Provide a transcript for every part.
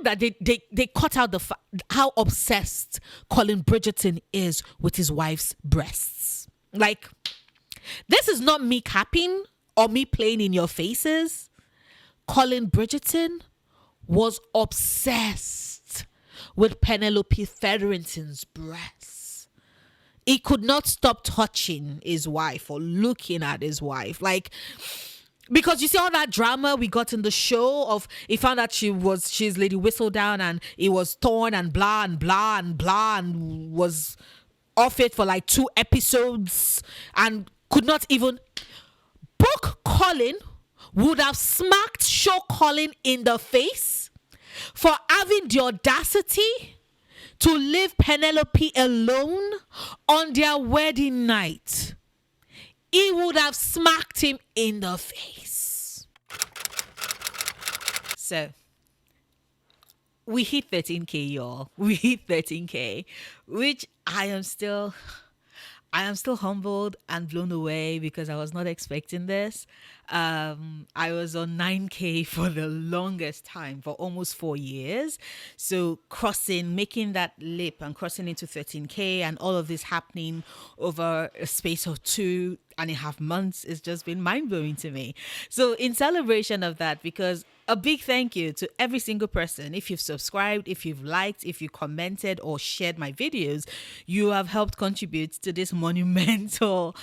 that they cut out how obsessed Colin Bridgerton is with his wife's breasts. Like, this is not me capping or me playing in your faces. Colin Bridgerton was obsessed with Penelope Featherington's breasts. He could not stop touching his wife or looking at his wife. Like, because you see all that drama we got in the show of, he found out she's Lady Whistledown, and he was torn and blah and blah and blah, and was off it for like 2 episodes and could not even book Colin. Would have smacked show Colin in the face for having the audacity to leave Penelope alone on their wedding night. He would have smacked him in the face. So, we hit 13K, y'all. We hit 13K, which I am still humbled and blown away because I was not expecting this. I was on 9K for the longest time, for almost 4 years. So making that leap and crossing into 13K and all of this happening over a space of 2.5 months has just been mind-blowing to me. So in celebration of that, because a big thank you to every single person. If you've subscribed, if you've liked, if you commented or shared my videos, you have helped contribute to this monumental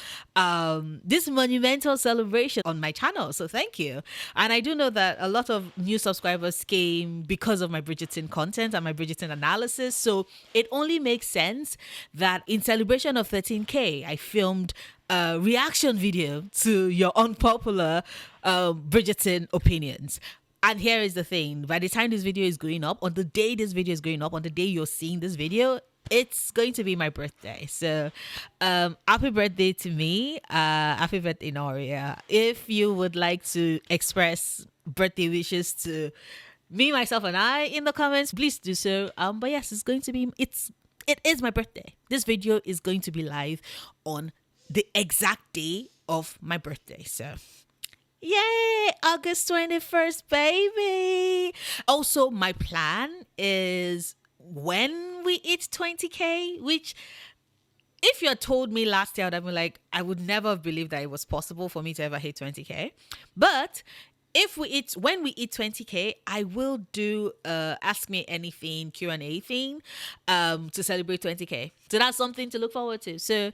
celebration on my channel. So thank you. And I do know that a lot of new subscribers came because of my Bridgerton content and my Bridgerton analysis. So it only makes sense that in celebration of 13K, I filmed a reaction video to your unpopular Bridgerton opinions. And here is the thing. By the time this video is going up, on the day this video is going up, on the day you're seeing this video, it's going to be my birthday. So happy birthday to me. Happy birthday, Noria. If you would like to express birthday wishes to me, myself, and I in the comments, please do so. But yes, it is my birthday. This video is going to be live on the exact day of my birthday. So yay, August 21st, baby. Also, my plan is when we hit 20K, which if you had told me last year, I would have been like, I would never have believed that it was possible for me to ever hit 20K. But when we hit 20K, I will do Ask Me Anything Q&A thing to celebrate 20K. So that's something to look forward to. So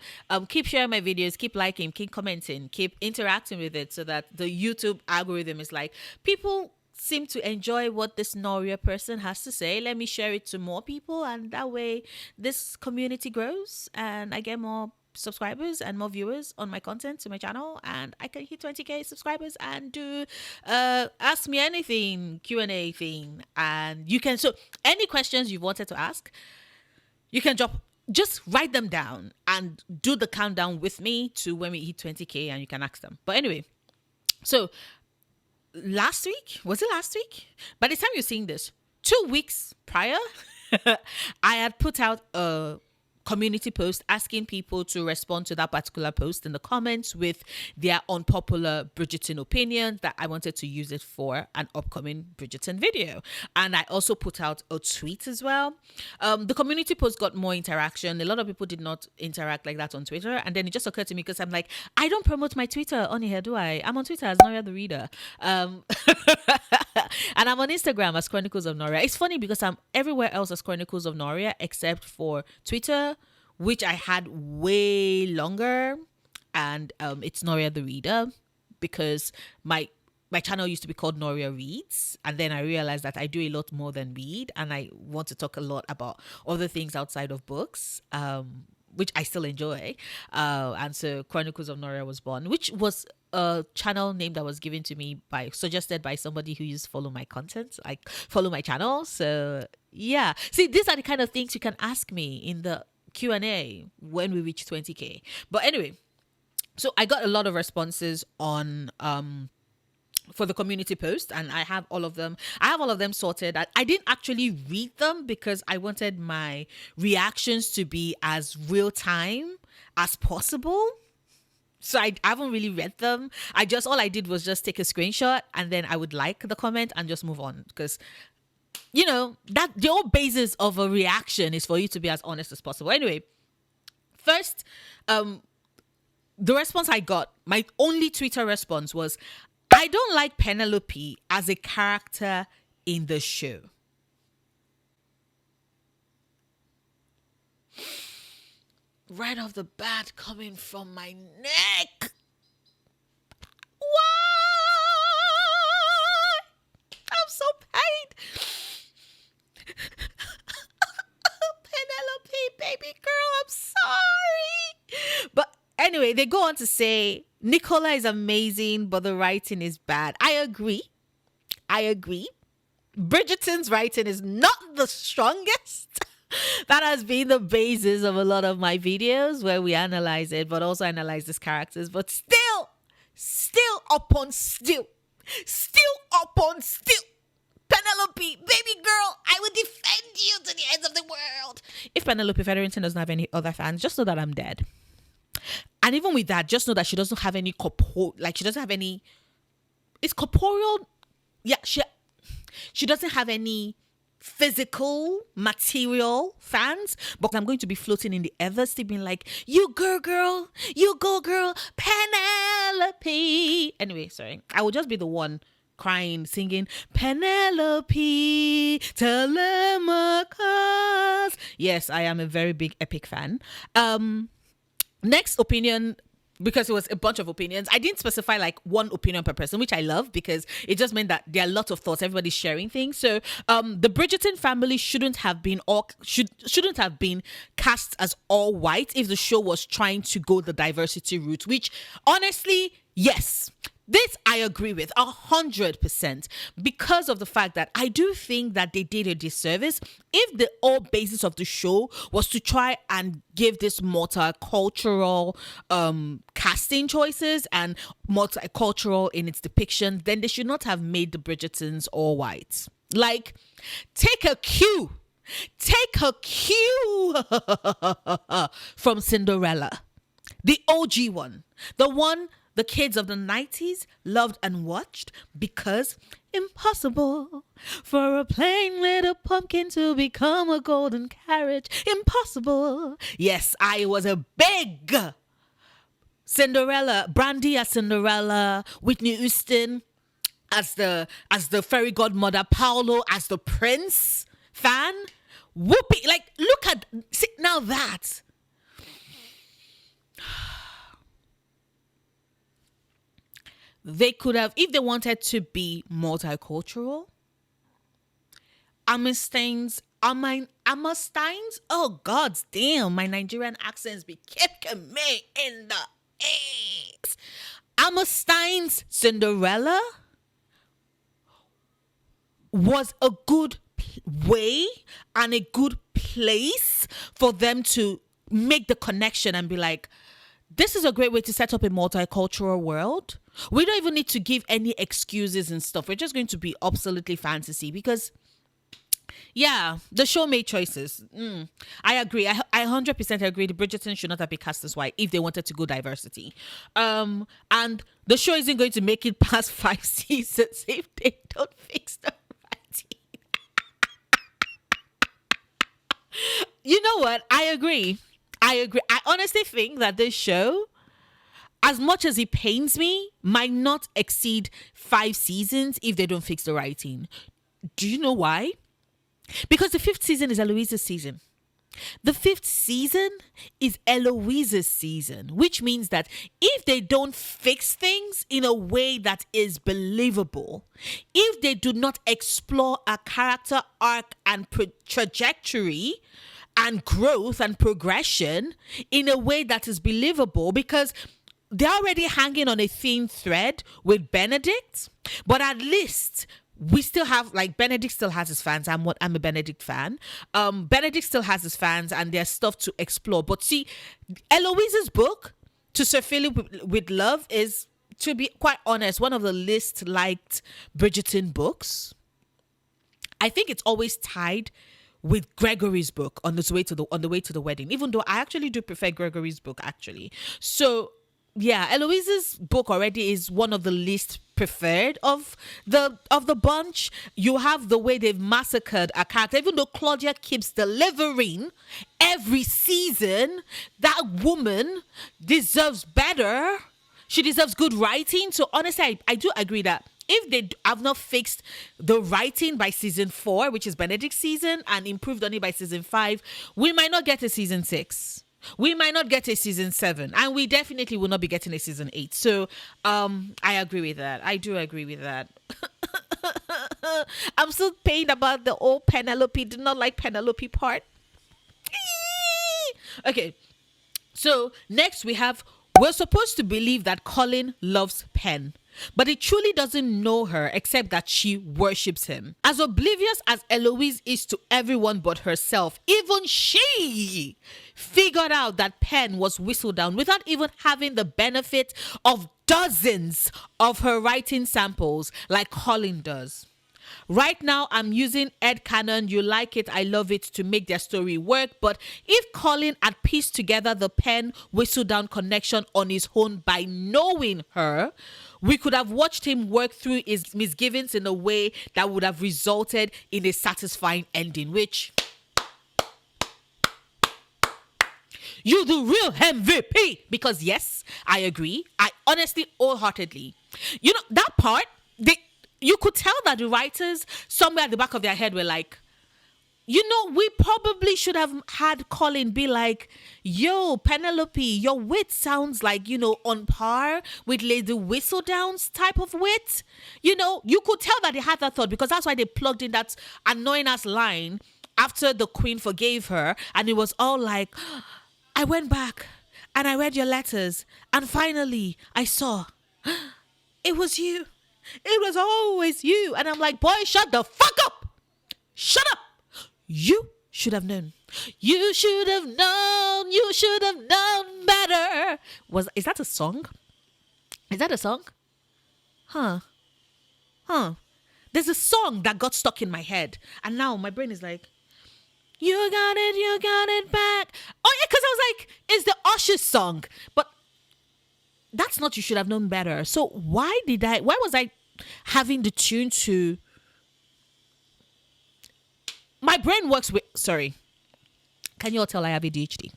keep sharing my videos, keep liking, keep commenting, keep interacting with it so that the YouTube algorithm is like, people seem to enjoy what this Noria person has to say. Let me share it to more people, and that way this community grows and I get more subscribers and more viewers on my content to my channel, and I can hit 20K subscribers and do Ask Me Anything Q&A thing. And you can, so any questions you wanted to ask, you can just write them down and do the countdown with me to when we hit 20K, and you can ask them. But anyway, so last week, by the time you're seeing this, 2 weeks prior, I had put out a community post asking people to respond to that particular post in the comments with their unpopular Bridgerton opinion, that I wanted to use it for an upcoming Bridgerton video. And I also put out a tweet as well. The community post got more interaction. A lot of people did not interact like that on Twitter. And then it just occurred to me, because I'm like, I don't promote my Twitter on here, do I? I'm on Twitter as Noria the Reader. And I'm on Instagram as Chronicles of Noria. It's funny because I'm everywhere else as Chronicles of Noria except for Twitter, which I had way longer, and it's Noria the Reader, because my channel used to be called Noria Reads, and then I realized that I do a lot more than read, and I want to talk a lot about other things outside of books, which I still enjoy. And so Chronicles of Noria was born, which was a channel name that was given to me suggested by somebody who used to follow my content, like follow my channel. So yeah, see, these are the kind of things you can ask me in the Q&A when we reach 20K. But anyway, so I got a lot of responses on for the community post, and I have all of them sorted. I didn't actually read them because I wanted my reactions to be as real time as possible. So I haven't really read them. All I did was just take a screenshot, and then I would like the comment and just move on, because that the whole basis of a reaction is for you to be as honest as possible. Anyway, first, the response I got, my only Twitter response was, I don't like Penelope as a character in the show. Right off the bat, coming from my neck. Why? I'm so pained. Penelope, baby girl, I'm sorry. But anyway, they go on to say, Nicola is amazing, but the writing is bad. I agree. Bridgerton's writing is not the strongest. That has been the basis of a lot of my videos where we analyze it, but also analyze these characters. But still upon still. Penelope, baby girl, I will defend you to the ends of the world. If Penelope Featherington doesn't have any other fans, just know that I'm dead. And even with that, just know that she doesn't have any she doesn't have any. It's corporeal. Yeah, she doesn't have any physical, material fans, but I'm going to be floating in the ethers, being like, you girl, you go girl, Penelope. Anyway, sorry. I will just be the one crying, singing, Penelope, Telemachus. Yes, I am a very big epic fan. Next opinion, because it was a bunch of opinions. I didn't specify like one opinion per person, which I love because it just meant that there are lots of thoughts. Everybody's sharing things. So the Bridgerton family shouldn't have been cast as all white if the show was trying to go the diversity route, which honestly, yes. This I agree with 100% because of the fact that I do think that they did a disservice if the whole basis of the show was to try and give this multicultural casting choices and multicultural in its depiction. Then they should not have made the Bridgertons all white. Like, take a cue from Cinderella, the OG one, the one the kids of the 90s loved and watched because impossible for a plain little pumpkin to become a golden carriage. Impossible. Yes, I was a big Cinderella, Brandy as Cinderella, Whitney Houston as the fairy godmother, Paolo as the prince fan. Whoopee. Like, look at, see, now that. They could have, if they wanted to be multicultural, Ammersteins, oh god damn, my Nigerian accents be kicking me in the ass. Ammerstein's Cinderella was a good way and a good place for them to make the connection and be like, this is a great way to set up a multicultural world. We don't even need to give any excuses and stuff. We're just going to be absolutely fantasy because, yeah, the show made choices. I agree. I 100% agree. The Bridgerton should not have been cast as white if they wanted to go diversity. And the show isn't going to make it past 5 seasons if they don't fix the writing. You know what? I agree. I honestly think that this show, as much as it pains me, might not exceed 5 seasons if they don't fix the writing. Do you know why? Because the 5th season is Eloise's season. The 5th season is Eloise's season, which means that if they don't fix things in a way that is believable, if they do not explore a character arc and trajectory and growth and progression in a way that is believable, because they're already hanging on a thin thread with Benedict, but at least we still have, like, Benedict still has his fans. I'm a Benedict fan. Benedict still has his fans and there's stuff to explore. But see, Eloise's book, To Sir Philip with Love, is, to be quite honest, one of the least liked Bridgerton books. I think it's always tied with Gregory's book on the way to the wedding, even though I actually do prefer Gregory's book, actually. So yeah, Eloise's book already is one of the least preferred of the bunch. You have the way they've massacred a character. Even though Claudia keeps delivering every season, that woman deserves better. She deserves good writing. So honestly, I do agree that if they have not fixed the writing by season 4, which is Benedict's season, and improved on it by season 5, we might not get a season 6. We might not get a season 7, and we definitely will not be getting a season 8. So I agree with that. I do agree with that. I'm still pained about the old Penelope. Did not like Penelope part. Okay, so next we're supposed to believe that Colin loves Pen, but he truly doesn't know her except that she worships him. As oblivious as Eloise is to everyone but herself, even she figured out that Pen was Whistledown without even having the benefit of dozens of her writing samples like Colin does. Right now, I'm using Ed Cannon, You Like It, I Love It to make their story work. But if Colin had pieced together the Pen Whistledown connection on his own by knowing her, we could have watched him work through his misgivings in a way that would have resulted in a satisfying ending, which... You the real MVP. Because yes, I agree. I honestly, wholeheartedly. You know, that part, you could tell that the writers somewhere at the back of their head were like, you know, we probably should have had Colin be like, yo, Penelope, your wit sounds like, you know, on par with Lady Whistledown's type of wit. You know, you could tell that they had that thought, because that's why they plugged in that annoying ass line after the Queen forgave her. And it was all like, I went back and I read your letters and finally I saw it was you. It was always you. And I'm like, boy, shut the fuck up. Shut up. You should have known. You should have known. You should have known better. Is that a song? Is that a song? Huh. There's a song that got stuck in my head. And now my brain is like, you got it back. Oh yeah, because I was like, it's the Usher song. But that's not You Should Have Known Better. So why was I having the tune to... My brain works with... Sorry. Can you all tell I have ADHD?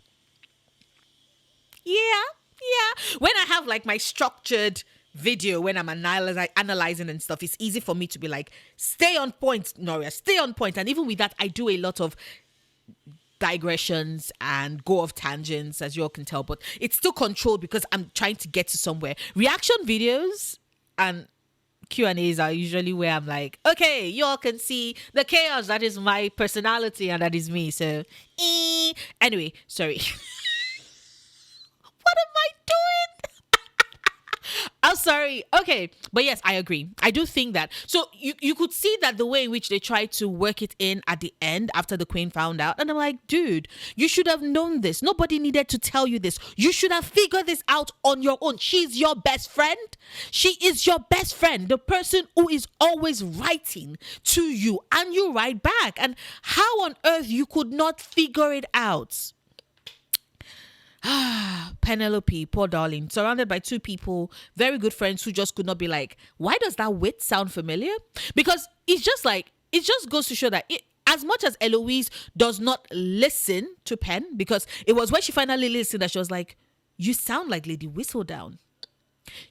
Yeah. When I have like my structured video, when I'm analyzing and stuff, it's easy for me to be like, stay on point, Noria, stay on point. And even with that, I do a lot of digressions and go off tangents, as you all can tell, but it's still controlled because I'm trying to get to somewhere. Reaction videos and Q&As are usually where I'm like, okay, you all can see the chaos that is my personality and that is me. So anyway, sorry. What am I doing? I'm sorry. Okay. But yes, I agree. I do think that. So you could see that the way in which they tried to work it in at the end after the Queen found out. And I'm like, dude, you should have known this. Nobody needed to tell you this. You should have figured this out on your own. She's your best friend. She is your best friend. The person who is always writing to you and you write back. And how on earth you could not figure it out? Penelope, poor darling, surrounded by two people, very good friends who just could not be like, why does that wit sound familiar? Because it's just like, it just goes to show that as much as Eloise does not listen to Pen, because it was when she finally listened that she was like, you sound like Lady Whistledown.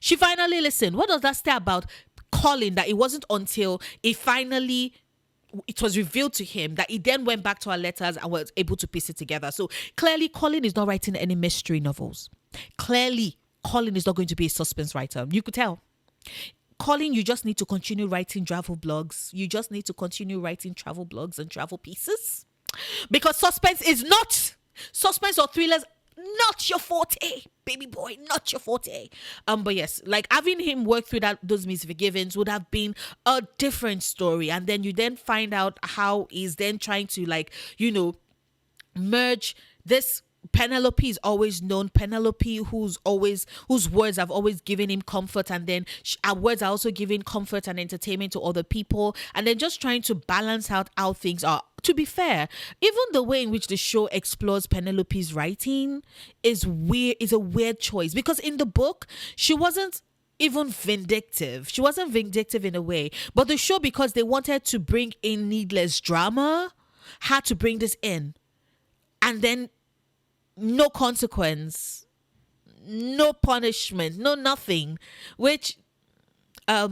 She finally listened. What does that say about Colin? That it wasn't until it was revealed to him that he then went back to our letters and was able to piece it together. So clearly, Colin is not writing any mystery novels. Clearly, Colin is not going to be a suspense writer. You could tell. Colin, you just need to continue writing travel blogs. You just need to continue writing travel blogs and travel pieces. Because suspense or thrillers, not your forte, baby boy, not your forte. But yes, like having him work through those misforgivings would have been a different story. And then you then find out how he's then trying to merge this. Penelope is always known. Penelope, whose words have always given him comfort, and then our words are also giving comfort and entertainment to other people, and then just trying to balance out how things are. To be fair, even the way in which the show explores Penelope's writing is weird. Is a weird choice, because in the book she wasn't. even vindictive. She wasn't vindictive in a way. But the show, because they wanted to bring in needless drama, had to bring this in. And then no consequence, no punishment, no nothing. Which, a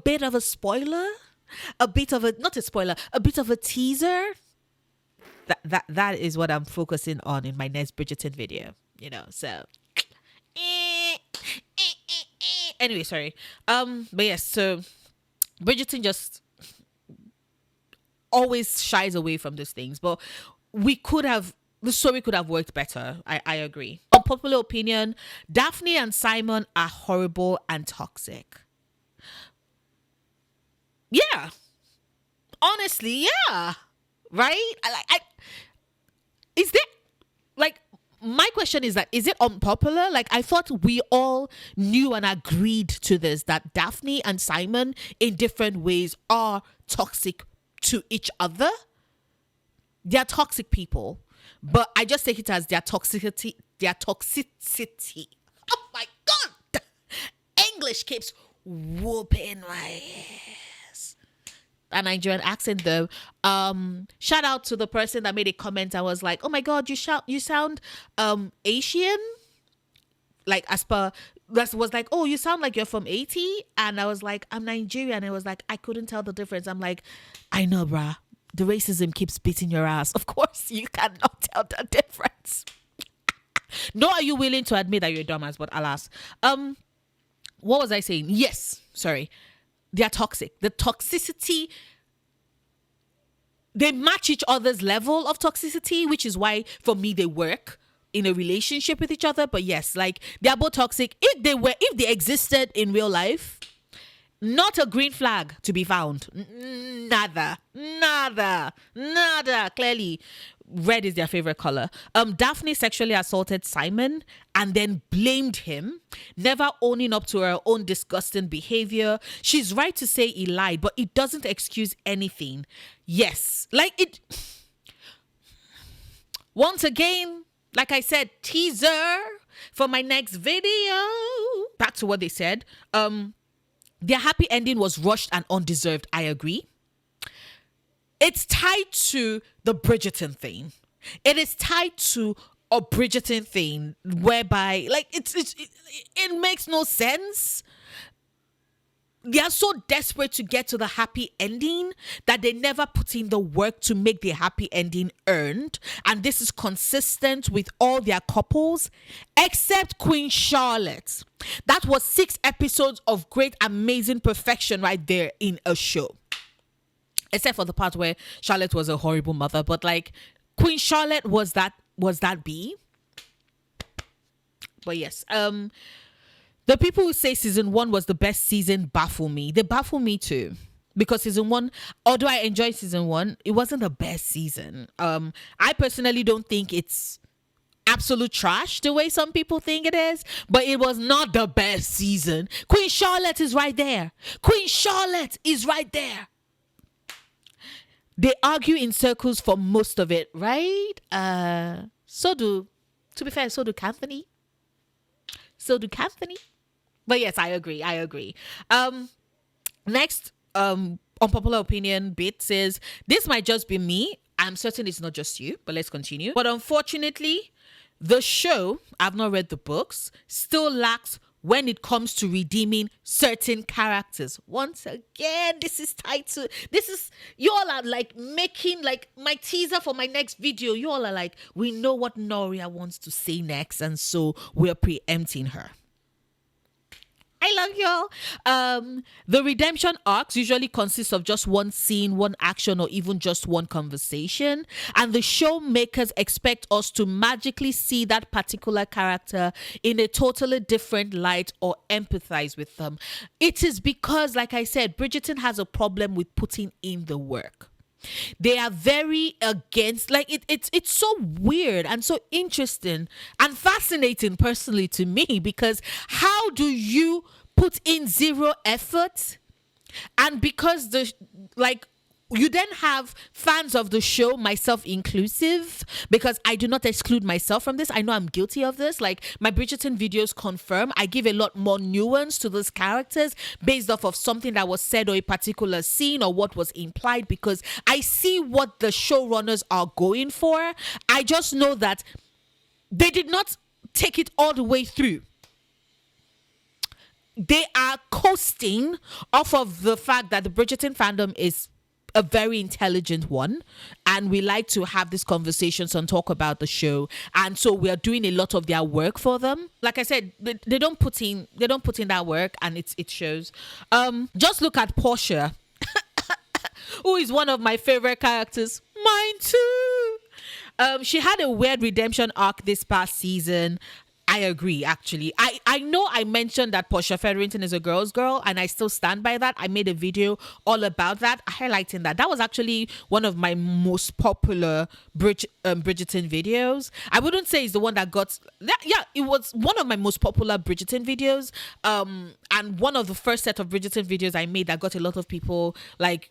bit of a spoiler, a bit of a, not a spoiler, a bit of a teaser. That is what I'm focusing on in my next Bridgerton video, so anyway, sorry. But yes, so Bridgerton just always shies away from these things, but the story could have worked better. I agree. Unpopular opinion, Daphne and Simon are horrible and toxic. Yeah. Honestly, yeah. Right? Is there, like, my question is that, is it unpopular? Like, I thought we all knew and agreed to this, that Daphne and Simon in different ways are toxic to each other. They're toxic people, but I just take it as their toxicity. Oh my God. English keeps whooping my ass. A Nigerian accent though. Shout out to the person that made a comment. I was like, oh my God, you sound Asian. Like, as per, that was like, oh, you sound like you're from 80. And I was like, I'm Nigerian. And it was like, I couldn't tell the difference. I'm like, I know, bruh. The racism keeps beating your ass. Of course, you cannot tell the difference. Nor are you willing to admit that you're a dumbass, but alas. What was I saying? Yes, sorry. They are toxic. The toxicity, they match each other's level of toxicity, which is why, for me, they work in a relationship with each other. But yes, like, they are both toxic. If they existed in real life, not a green flag to be found. Nada. Clearly, red is their favorite color. Daphne sexually assaulted Simon and then blamed him, never owning up to her own disgusting behavior. She's right to say he lied, but it doesn't excuse anything. Yes, like it. Once again, like I said, teaser for my next video. Back to what they said. Their happy ending was rushed and undeserved. I agree. It's tied to the Bridgerton thing. It is tied to a Bridgerton thing whereby, like, it makes no sense. They are so desperate to get to the happy ending that they never put in the work to make the happy ending earned. And this is consistent with all their couples, except Queen Charlotte. That was 6 episodes of great, amazing perfection right there in a show. Except for the part where Charlotte was a horrible mother. But like, Queen Charlotte was that bee. But yes, the people who say season 1 was the best season baffle me. They baffle me too. Because season 1, although I enjoyed season 1, it wasn't the best season. I personally don't think it's absolute trash the way some people think it is. But it was not the best season. Queen Charlotte is right there. Queen Charlotte is right there. They argue in circles for most of it, right? To be fair, so do Anthony. But yes, I agree. Next, unpopular opinion bit says, this might just be me. I'm certain it's not just you, but let's continue. But unfortunately, the show, I've not read the books, still lacks when it comes to redeeming certain characters. Once again, you all are like making like my teaser for my next video. You all are like, we know what Noria wants to say next, and so we're preempting her. I love y'all. The redemption arcs usually consist of just one scene, one action, or even just one conversation. And the show makers expect us to magically see that particular character in a totally different light or empathize with them. It is because, like I said, Bridgerton has a problem with putting in the work. They are very against, like, it's so weird and so interesting and fascinating personally to me, because how do you put in zero effort, and because You then have fans of the show, myself inclusive, because I do not exclude myself from this. I know I'm guilty of this. Like, my Bridgerton videos confirm I give a lot more nuance to those characters based off of something that was said or a particular scene or what was implied, because I see what the showrunners are going for. I just know that they did not take it all the way through. They are coasting off of the fact that the Bridgerton fandom is a very intelligent one, and we like to have these conversations and talk about the show, and so we are doing a lot of their work for them. Like I said, they don't put in that work, and it shows. Just look at Portia, who is one of my favorite characters. Mine too. She had a weird redemption arc this past season. I agree, actually. I know I mentioned that Portia Featherington is a girl's girl, and I still stand by that. I made a video all about that, highlighting that. That was actually one of my most popular Bridgerton videos. I wouldn't say it's the one that got... Yeah, it was one of my most popular Bridgerton videos, and one of the first set of Bridgerton videos I made that got a lot of people, like,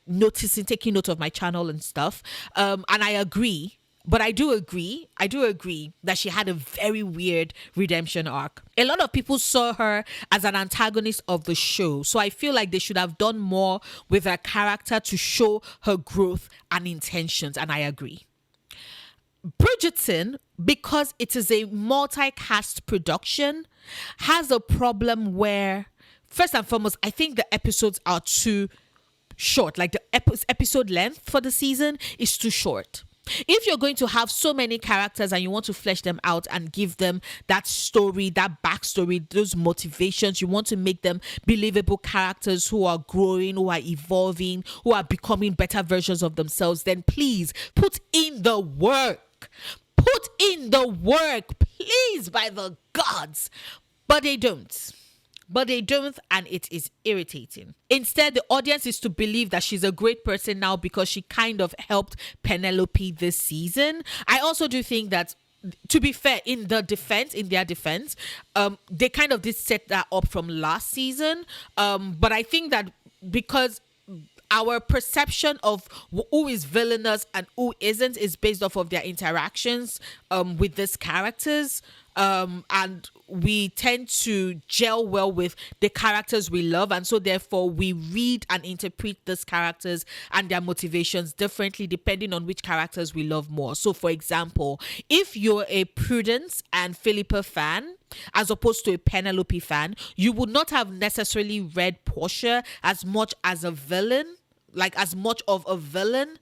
taking note of my channel and stuff. And I agree. But I do agree that she had a very weird redemption arc. A lot of people saw her as an antagonist of the show. So I feel like they should have done more with her character to show her growth and intentions. And I agree. Bridgerton, because it is a multi-cast production, has a problem where, first and foremost, I think the episodes are too short. Like, the episode length for the season is too short. If you're going to have so many characters and you want to flesh them out and give them that story, that backstory, those motivations, you want to make them believable characters who are growing, who are evolving, who are becoming better versions of themselves, then please put in the work. Put in the work, please, by the gods. But they don't. And it is irritating. Instead, the audience is to believe that she's a great person now because she kind of helped Penelope this season. I also do think that, to be fair, in their defense, they kind of did set that up from last season. But I think that because our perception of who is villainous and who isn't is based off of their interactions with these characters. And we tend to gel well with the characters we love, and so therefore we read and interpret these characters and their motivations differently depending on which characters we love more. So, for example, if you're a Prudence and Philippa fan as opposed to a Penelope fan, you would not have necessarily read Portia as much as a villain, like as much of a villain.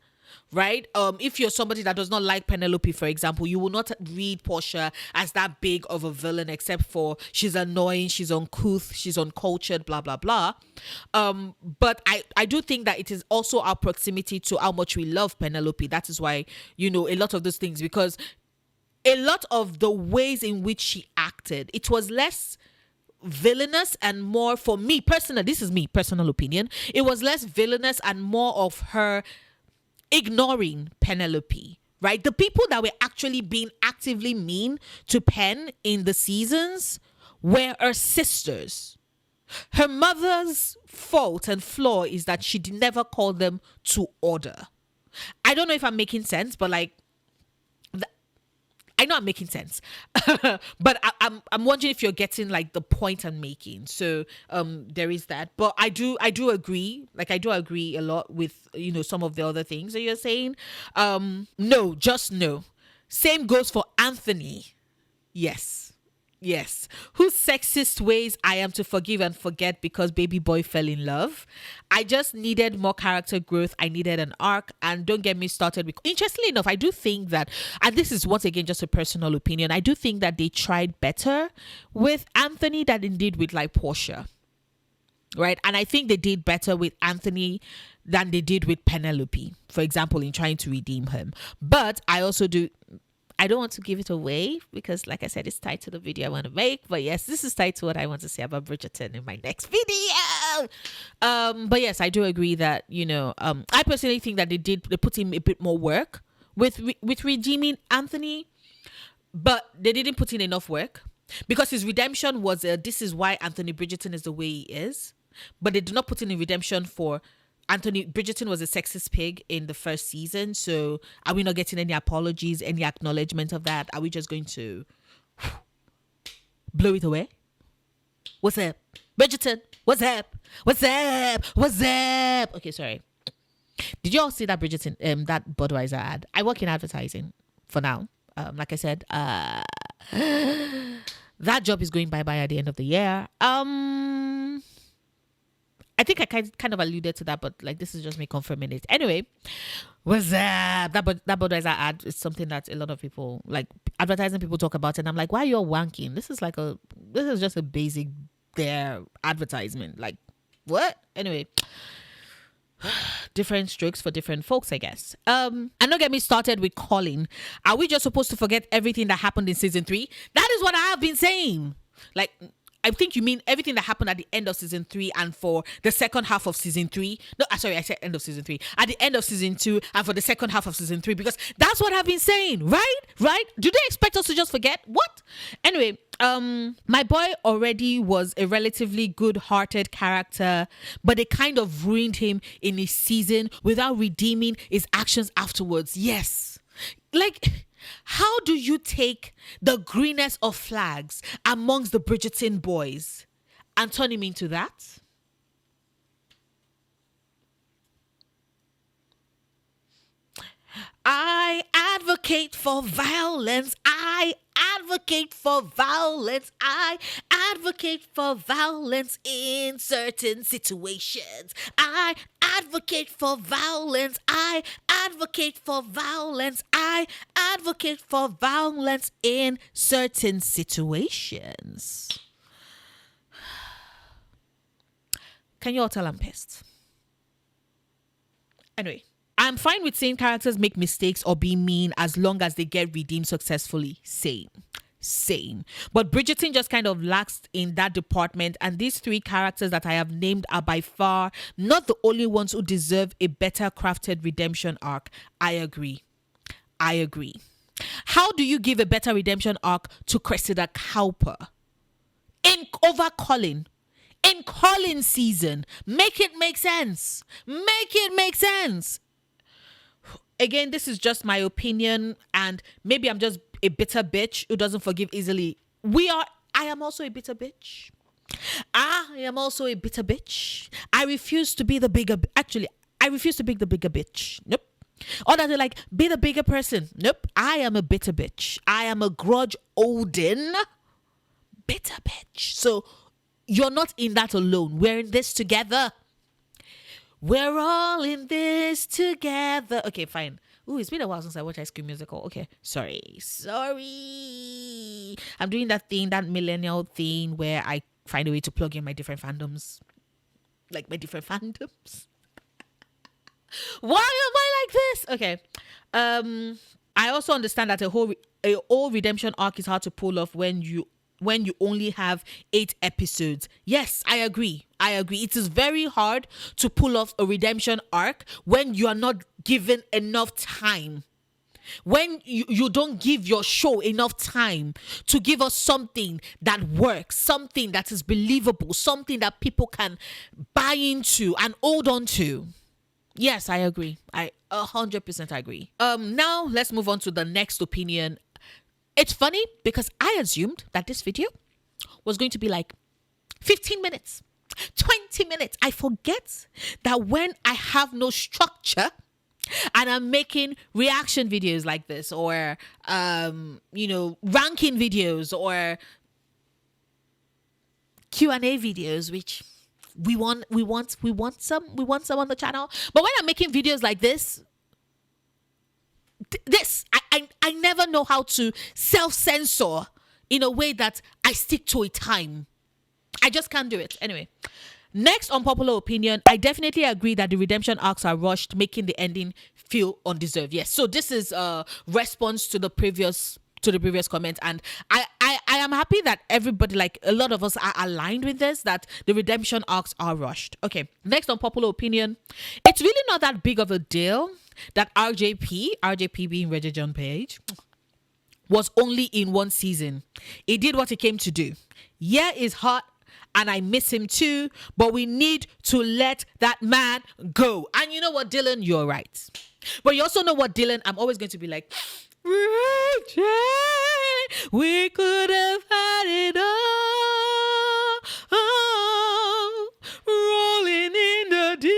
Right? If you're somebody that does not like Penelope, for example, you will not read Portia as that big of a villain, except for she's annoying, she's uncouth, she's uncultured, blah, blah, blah. But I do think that it is also our proximity to how much we love Penelope. That is why, a lot of those things, because a lot of the ways in which she acted, it was less villainous and more, for me personally, this is me, personal opinion, it was less villainous and more of her ignoring Penelope, right? The people that were actually being actively mean to Pen in the seasons were her sisters. Her mother's fault and flaw is that she never called them to order. I don't know if I'm making sense, but like, I know I'm making sense, but I'm wondering if you're getting like the point I'm making. So there is that, but I do agree. Like, I do agree a lot with some of the other things that you're saying. No, just no. Same goes for Anthony. Yes. Whose sexist ways I am to forgive and forget because baby boy fell in love. I just needed more character growth. I needed an arc. And don't get me started with... Interestingly enough, I do think that, and this is once again just a personal opinion, I do think that they tried better with Anthony than they did with like Portia. Right? And I think they did better with Anthony than they did with Penelope, for example, in trying to redeem him. But I also do... I don't want to give it away because, like I said, it's tied to the video I want to make. But yes, this is tied to what I want to say about Bridgerton in my next video. But yes, I do agree that, I personally think that they put in a bit more work with redeeming Anthony, but they didn't put in enough work because his redemption was this is why Anthony Bridgerton is the way he is. But they did not put in a redemption for Anthony Bridgerton was a sexist pig in the first season. So are we not getting any apologies, any acknowledgement of that? Are we just going to blow it away? What's up, Bridgerton? What's up? What's up? What's up? Okay, sorry. Did you all see that Bridgerton, that Budweiser ad? I work in advertising for now. Like I said, that job is going bye-bye at the end of the year. I think I kind of alluded to that, but like this is just me confirming it. Anyway, what's up? That Budweiser ad is something that a lot of people, like advertising people, talk about, and I'm like, why are you all wanking? This is just a basic their advertisement. Like, what? Anyway. Different strokes for different folks, I guess. And don't get me started with Colin. Are we just supposed to forget everything that happened in season 3? That is what I have been saying. Like, I think you mean everything that happened at the end of season 3 and for the second half of season 3. No, sorry, I said end of season 3. At the end of season 2 and for the second half of season 3, because that's what I've been saying, right? Right? Do they expect us to just forget? What? Anyway, my boy already was a relatively good-hearted character, but they kind of ruined him in his season without redeeming his actions afterwards. Yes. Like, how do you take the greenest of flags amongst the Bridgerton boys and turn him into that? I advocate for violence. I advocate for violence. I advocate for violence in certain situations. I advocate for violence. I advocate for violence. I advocate for violence in certain situations. Can you all tell I'm pissed? Anyway. I'm fine with seeing characters make mistakes or be mean as long as they get redeemed successfully. Same. But Bridgerton just kind of lacks in that department, and these 3 characters that I have named are by far not the only ones who deserve a better crafted redemption arc. I agree. How do you give a better redemption arc to Cressida Cowper over Colin? In Colin's season, make it make sense. Again, this is just my opinion, and maybe I'm just a bitter bitch who doesn't forgive easily. I am also a bitter bitch. I refuse to be the bigger, I refuse to be the bigger bitch. Nope. Or that they're like, be the bigger person. Nope. I am a bitter bitch. I am a grudge holding bitter bitch. So you're not in that alone. We're in this together. We're all in this together. Okay, fine. Ooh, it's been a while since I watched High School Musical. Okay, sorry. I'm doing that millennial thing where I find a way to plug in my different fandoms. Like my different fandoms. Why am I like this? Okay. I also understand that a whole redemption arc is hard to pull off when you only have 8 episodes. Yes, I agree. It is very hard to pull off a redemption arc when you are not given enough time. When you don't give your show enough time to give us something that works, something that is believable, something that people can buy into and hold on to. Yes, I agree. I 100% agree. Now let's move on to the next opinion. It's funny because I assumed that this video was going to be like 15 minutes, 20 minutes. I forget that when I have no structure and I'm making reaction videos like this or, ranking videos or Q&A videos, which we want some on the channel. But when I'm making videos like this, I never know how to self-censor in a way that I stick to a time. I just can't do it. Anyway, next unpopular opinion, I definitely agree that the redemption arcs are rushed, making the ending feel undeserved. Yes, so this is a response to the previous comment, and I am happy that everybody, like a lot of us, are aligned with this, that the redemption arcs are rushed. Okay, next unpopular opinion, it's really not that big of a deal that RJP being Reggie John Page, was only in 1 season. It did what it came to do. Yeah, it's hot and I miss him too, but we need to let that man go. And you know what, Dylan, you're right. But you also know what, Dylan, I'm always going to be like, Bridget, we could have had it all, rolling in the deep.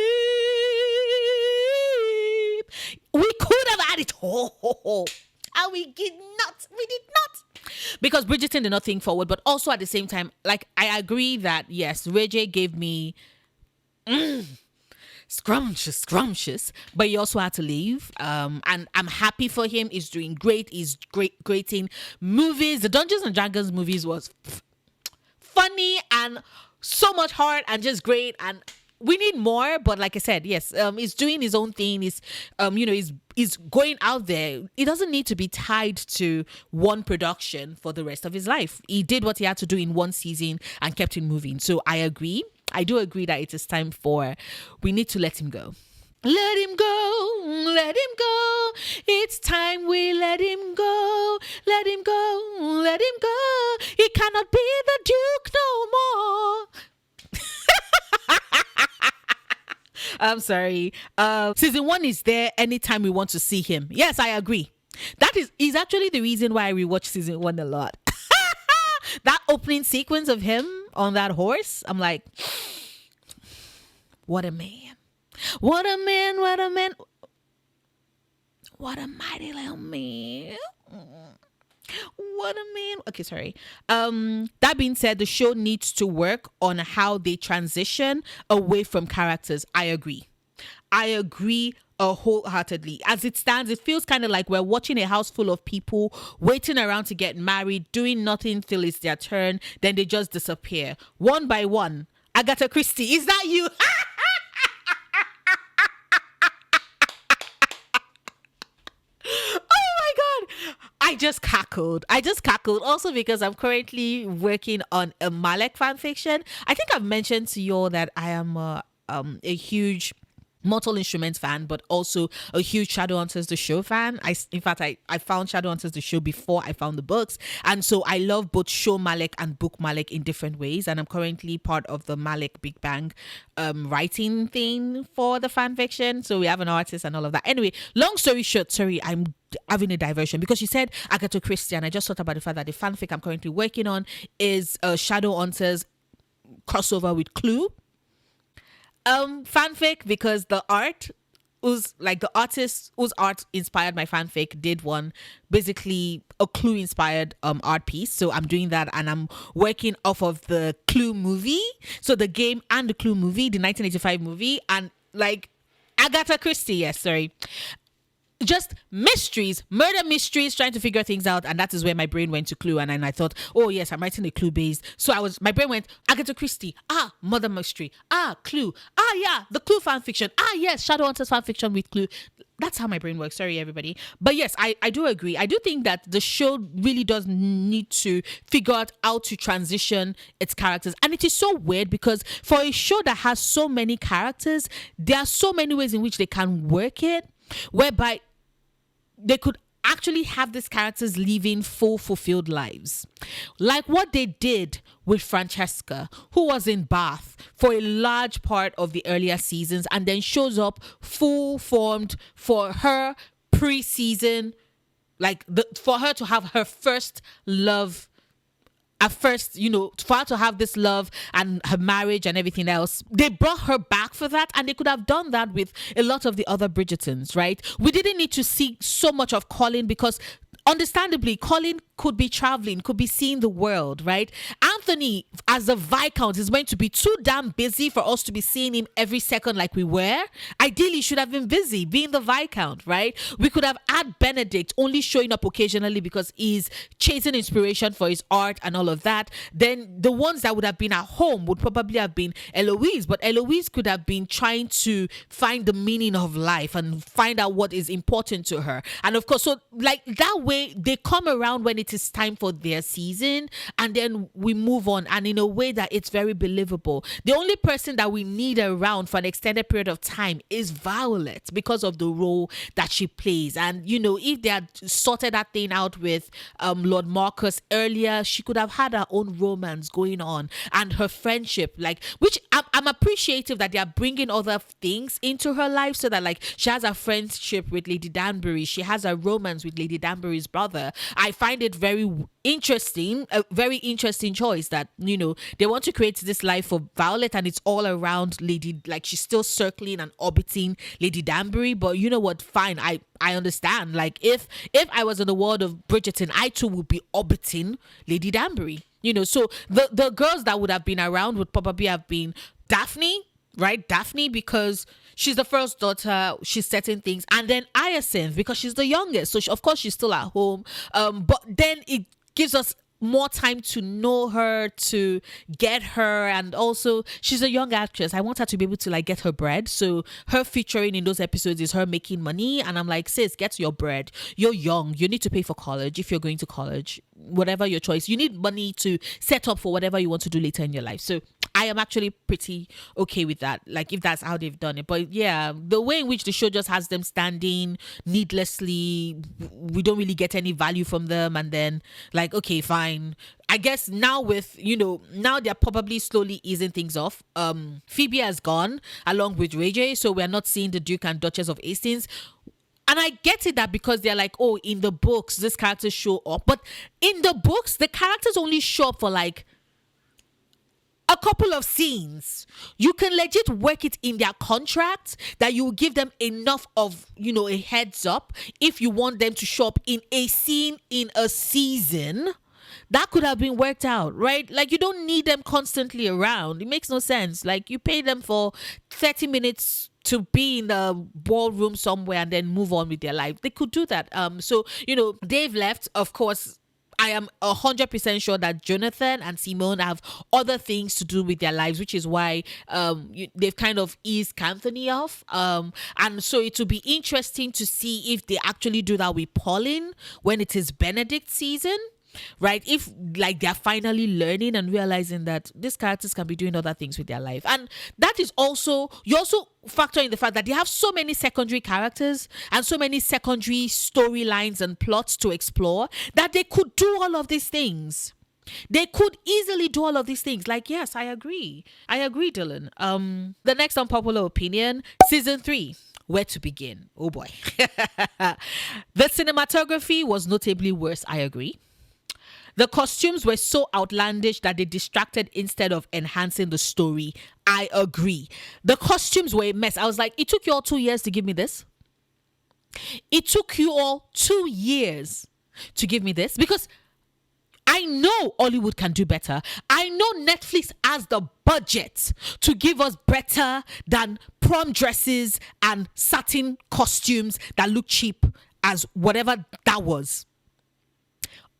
We could have had it all. And we did not. We did not. Because Bridgerton did not think forward, but also at the same time, like, I agree that, yes, Ray J gave me scrumptious, but he also had to leave. And I'm happy for him. He's doing great. He's great in movies. The Dungeons and Dragons movies was funny and so much heart and just great. And we need more, but like I said, yes, he's doing his own thing. He's, he's going out there. He doesn't need to be tied to one production for the rest of his life. He did what he had to do in one season and kept it moving. So I agree. I do agree that it is time we need to let him go. Let him go, let him go. It's time we let him go, let him go, let him go. He cannot be the Duke no more. I'm sorry. Season 1 is there anytime we want to see him. Yes, I agree. He's actually the reason why I rewatch season 1 a lot. That opening sequence of him on that horse, I'm like, what a man. What a man, what a man. What a mighty little man. What a man. Okay, sorry. That being said, the show needs to work on how they transition away from characters. I agree wholeheartedly. As it stands, it feels kind of like we're watching a house full of people waiting around to get married, doing nothing till it's their turn, then they just disappear one by one. Agatha Christie, is that you? I just cackled also because I'm currently working on a Malek fan fiction. I think I've mentioned to you all that I am a huge Mortal Instruments fan, but also a huge Shadowhunters the show fan. I found Shadowhunters the show before I found the books, and so I love both show Malek and book Malek in different ways. And I'm currently part of the Malek Big Bang writing thing for the fan fiction. So we have an artist and all of that. Anyway, long story short, sorry, I'm having a diversion because you said Agatha Christie, and I just thought about the fact that the fanfic I'm currently working on is Shadowhunters crossover with Clue. Fanfic, because the art was like the artist whose art inspired my fanfic did one, basically a Clue inspired art piece. So I'm doing that, and I'm working off of the Clue movie, so the game and the Clue movie, the 1985 movie, and like Agatha Christie. Yes, sorry. Just mysteries, murder mysteries, trying to figure things out, and that is where my brain went to Clue. And then I thought, oh yes, I'm writing a Clue based. So my brain went Agatha Christie, murder mystery, Clue, yeah, the Clue fan fiction, yes, Shadowhunters fan fiction with Clue. That's how my brain works. Sorry, everybody. But yes, I do agree. I do think that the show really does need to figure out how to transition its characters. And it is so weird because for a show that has so many characters, there are so many ways in which they can work it, whereby they could actually have these characters living full fulfilled lives, like what they did with Francesca, who was in Bath for a large part of the earlier seasons and then shows up full formed for her pre-season, for her to have her first love. At first, for her to have this love and her marriage and everything else, they brought her back for that, and they could have done that with a lot of the other Bridgertons, right? We didn't need to see so much of Colin because, understandably, Colin could be traveling, could be seeing the world, right? Anthony, as a Viscount, is going to be too damn busy for us to be seeing him every second like we were. Ideally, should have been busy being the Viscount, right? We could have had Benedict only showing up occasionally because he's chasing inspiration for his art and all of that. Then the ones that would have been at home would probably have been Eloise, but Eloise could have been trying to find the meaning of life and find out what is important to her. And of course, so like that way way they come around when it is time for their season, and then we move on, and in a way that it's very believable. The only person that we need around for an extended period of time is Violet, because of the role that she plays. And if they had sorted that thing out with Lord Marcus earlier, she could have had her own romance going on, and her friendship, which I'm appreciative that they are bringing other things into her life, so that she has a friendship with Lady Danbury, she has a romance with Lady Danbury's brother. I find it very interesting, a very interesting choice that they want to create this life for Violet, and it's all around Lady, she's still circling and orbiting Lady Danbury. But you know what, fine, I understand. If I was in the world of Bridgerton, I too would be orbiting Lady Danbury. So the girls that would have been around would probably have been Daphne, right? Daphne, because she's the first daughter, she's setting things, and then Hyacinth, because she's the youngest, so of course she's still at home. But then it gives us more time to know her, to get her, and also she's a young actress. I want her to be able to get her bread. So her featuring in those episodes is her making money, and I'm like, sis, get your bread. You're young. You need to pay for college if you're going to college. Whatever your choice, you need money to set up for whatever you want to do later in your life. So I am actually pretty okay with that, if that's how they've done it. But yeah, the way in which the show just has them standing needlessly, we don't really get any value from them, and then okay, fine. I guess now with now they're probably slowly easing things off. Phoebe has gone along with Ray J, so we're not seeing the Duke and Duchess of Hastings. And I get it, that because they're oh, in the books this characters show up, but in the books the characters only show up for a couple of scenes. You can legit work it in their contract that you will give them enough of a heads up if you want them to show up in a scene in a season. That could have been worked out, right? You don't need them constantly around. It makes no sense. You pay them for 30 minutes to be in the ballroom somewhere and then move on with their life. They could do that. So they've left. Of course, I am 100% sure that Jonathan and Simone have other things to do with their lives, which is why they've kind of eased Anthony off. And so it will be interesting to see if they actually do that with Pauline when it is Benedict's season. Right, if they're finally learning and realizing that these characters can be doing other things with their life. And that is also, you also factor in the fact that they have so many secondary characters and so many secondary storylines and plots to explore that they could do all of these things. They could easily do all of these things. Yes, I agree, Dylan. The next unpopular opinion, season 3. Where to begin? Oh boy. The cinematography was notably worse, I agree. The costumes were so outlandish that they distracted instead of enhancing the story. I agree. The costumes were a mess. I was like, it took you all 2 years to give me this? It took you all 2 years to give me this? Because I know Hollywood can do better. I know Netflix has the budget to give us better than prom dresses and satin costumes that look cheap as whatever that was.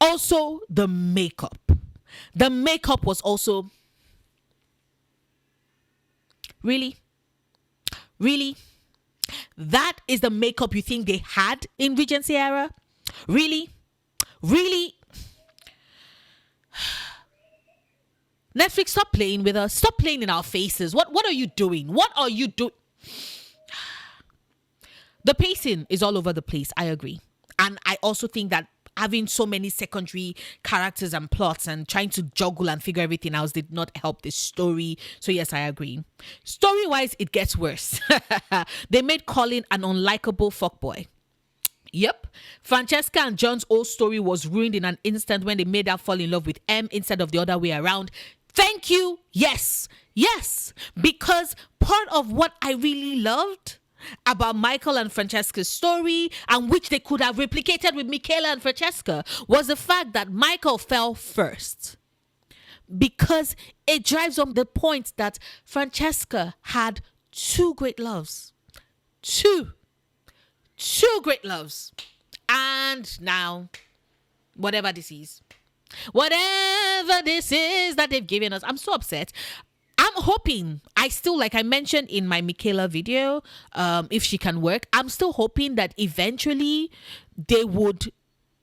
Also, the makeup. The makeup was also... Really? That is the makeup you think they had in Regency era? Really? Netflix, stop playing with us. Stop playing in our faces. What are you doing? The pacing is all over the place. I agree. And I also think that having so many secondary characters and plots and trying to juggle and figure everything out did not help this story. So yes, I agree. Story-wise, it gets worse. They made Colin an unlikable fuckboy. Yep. Francesca and John's old story was ruined in an instant when they made her fall in love with M instead of the other way around. Thank you. Yes. Because part of what I really loved about Michael and Francesca's story, and which they could have replicated with Michaela and Francesca, was the fact that Michael fell first. Because it drives home the point that Francesca had 2 great loves. Two great loves. And now, whatever this is that they've given us, I'm so upset. I'm hoping, like I mentioned in my Michaela video, if she can work, I'm still hoping that eventually they would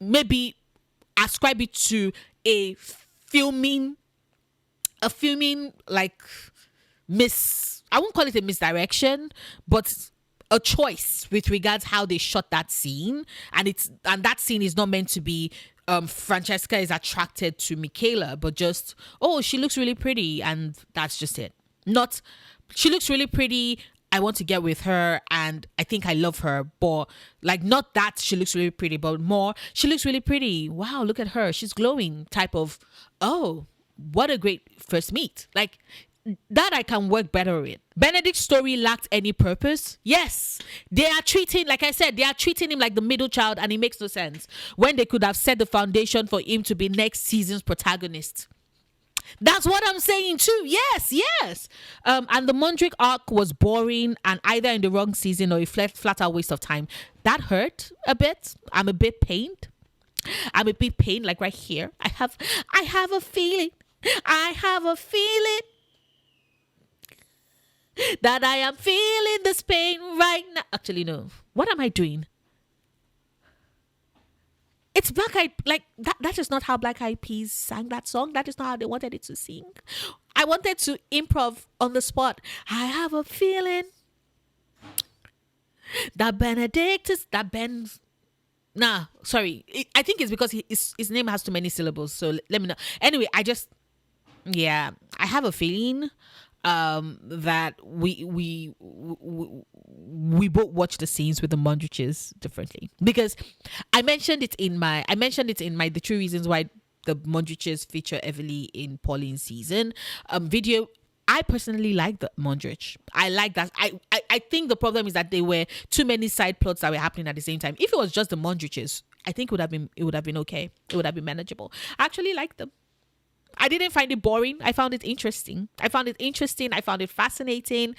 maybe ascribe it to a filming like I won't call it a misdirection, but a choice with regards how they shot that scene, and that scene is not meant to be Francesca is attracted to Michaela, but just, oh, she looks really pretty, and that's just it. Not, she looks really pretty, I want to get with her and I think I love her, but like, not that she looks really pretty, but more, she looks really pretty, wow, look at her, she's glowing type of, oh, what a great first meet. Like, that I can work better with. Benedict's story lacked any purpose. Yes, they are treating, like I said, they are treating him like the middle child, and it makes no sense when they could have set the foundation for him to be next season's protagonist. That's what I'm saying too. Yes. And the Mondrian arc was boring and either in the wrong season or a flat out waste of time. That hurt a bit. I'm a bit pained. Like right here. I have a feeling. I have a feeling that I am feeling this pain right now. Actually, no. What am I doing? It's Black Eyed, like that is not how Black Eyed Peas sang that song. That is not how they wanted it to sing. I wanted to improv on the spot. I have a feeling that I think it's because his name has too many syllables. So let me know. Anyway, I have a feeling that we both watch the scenes with the Mondriches differently, because I mentioned it in my the true reasons why the Mondriches feature heavily in Pauline's season video. I personally like the Mondrich. I like that. I think the problem is that there were too many side plots that were happening at the same time. If it was just the Mondriches, I think it would have been okay. It would have been manageable. I actually like them. I didn't find it boring. I found it interesting. I found it fascinating.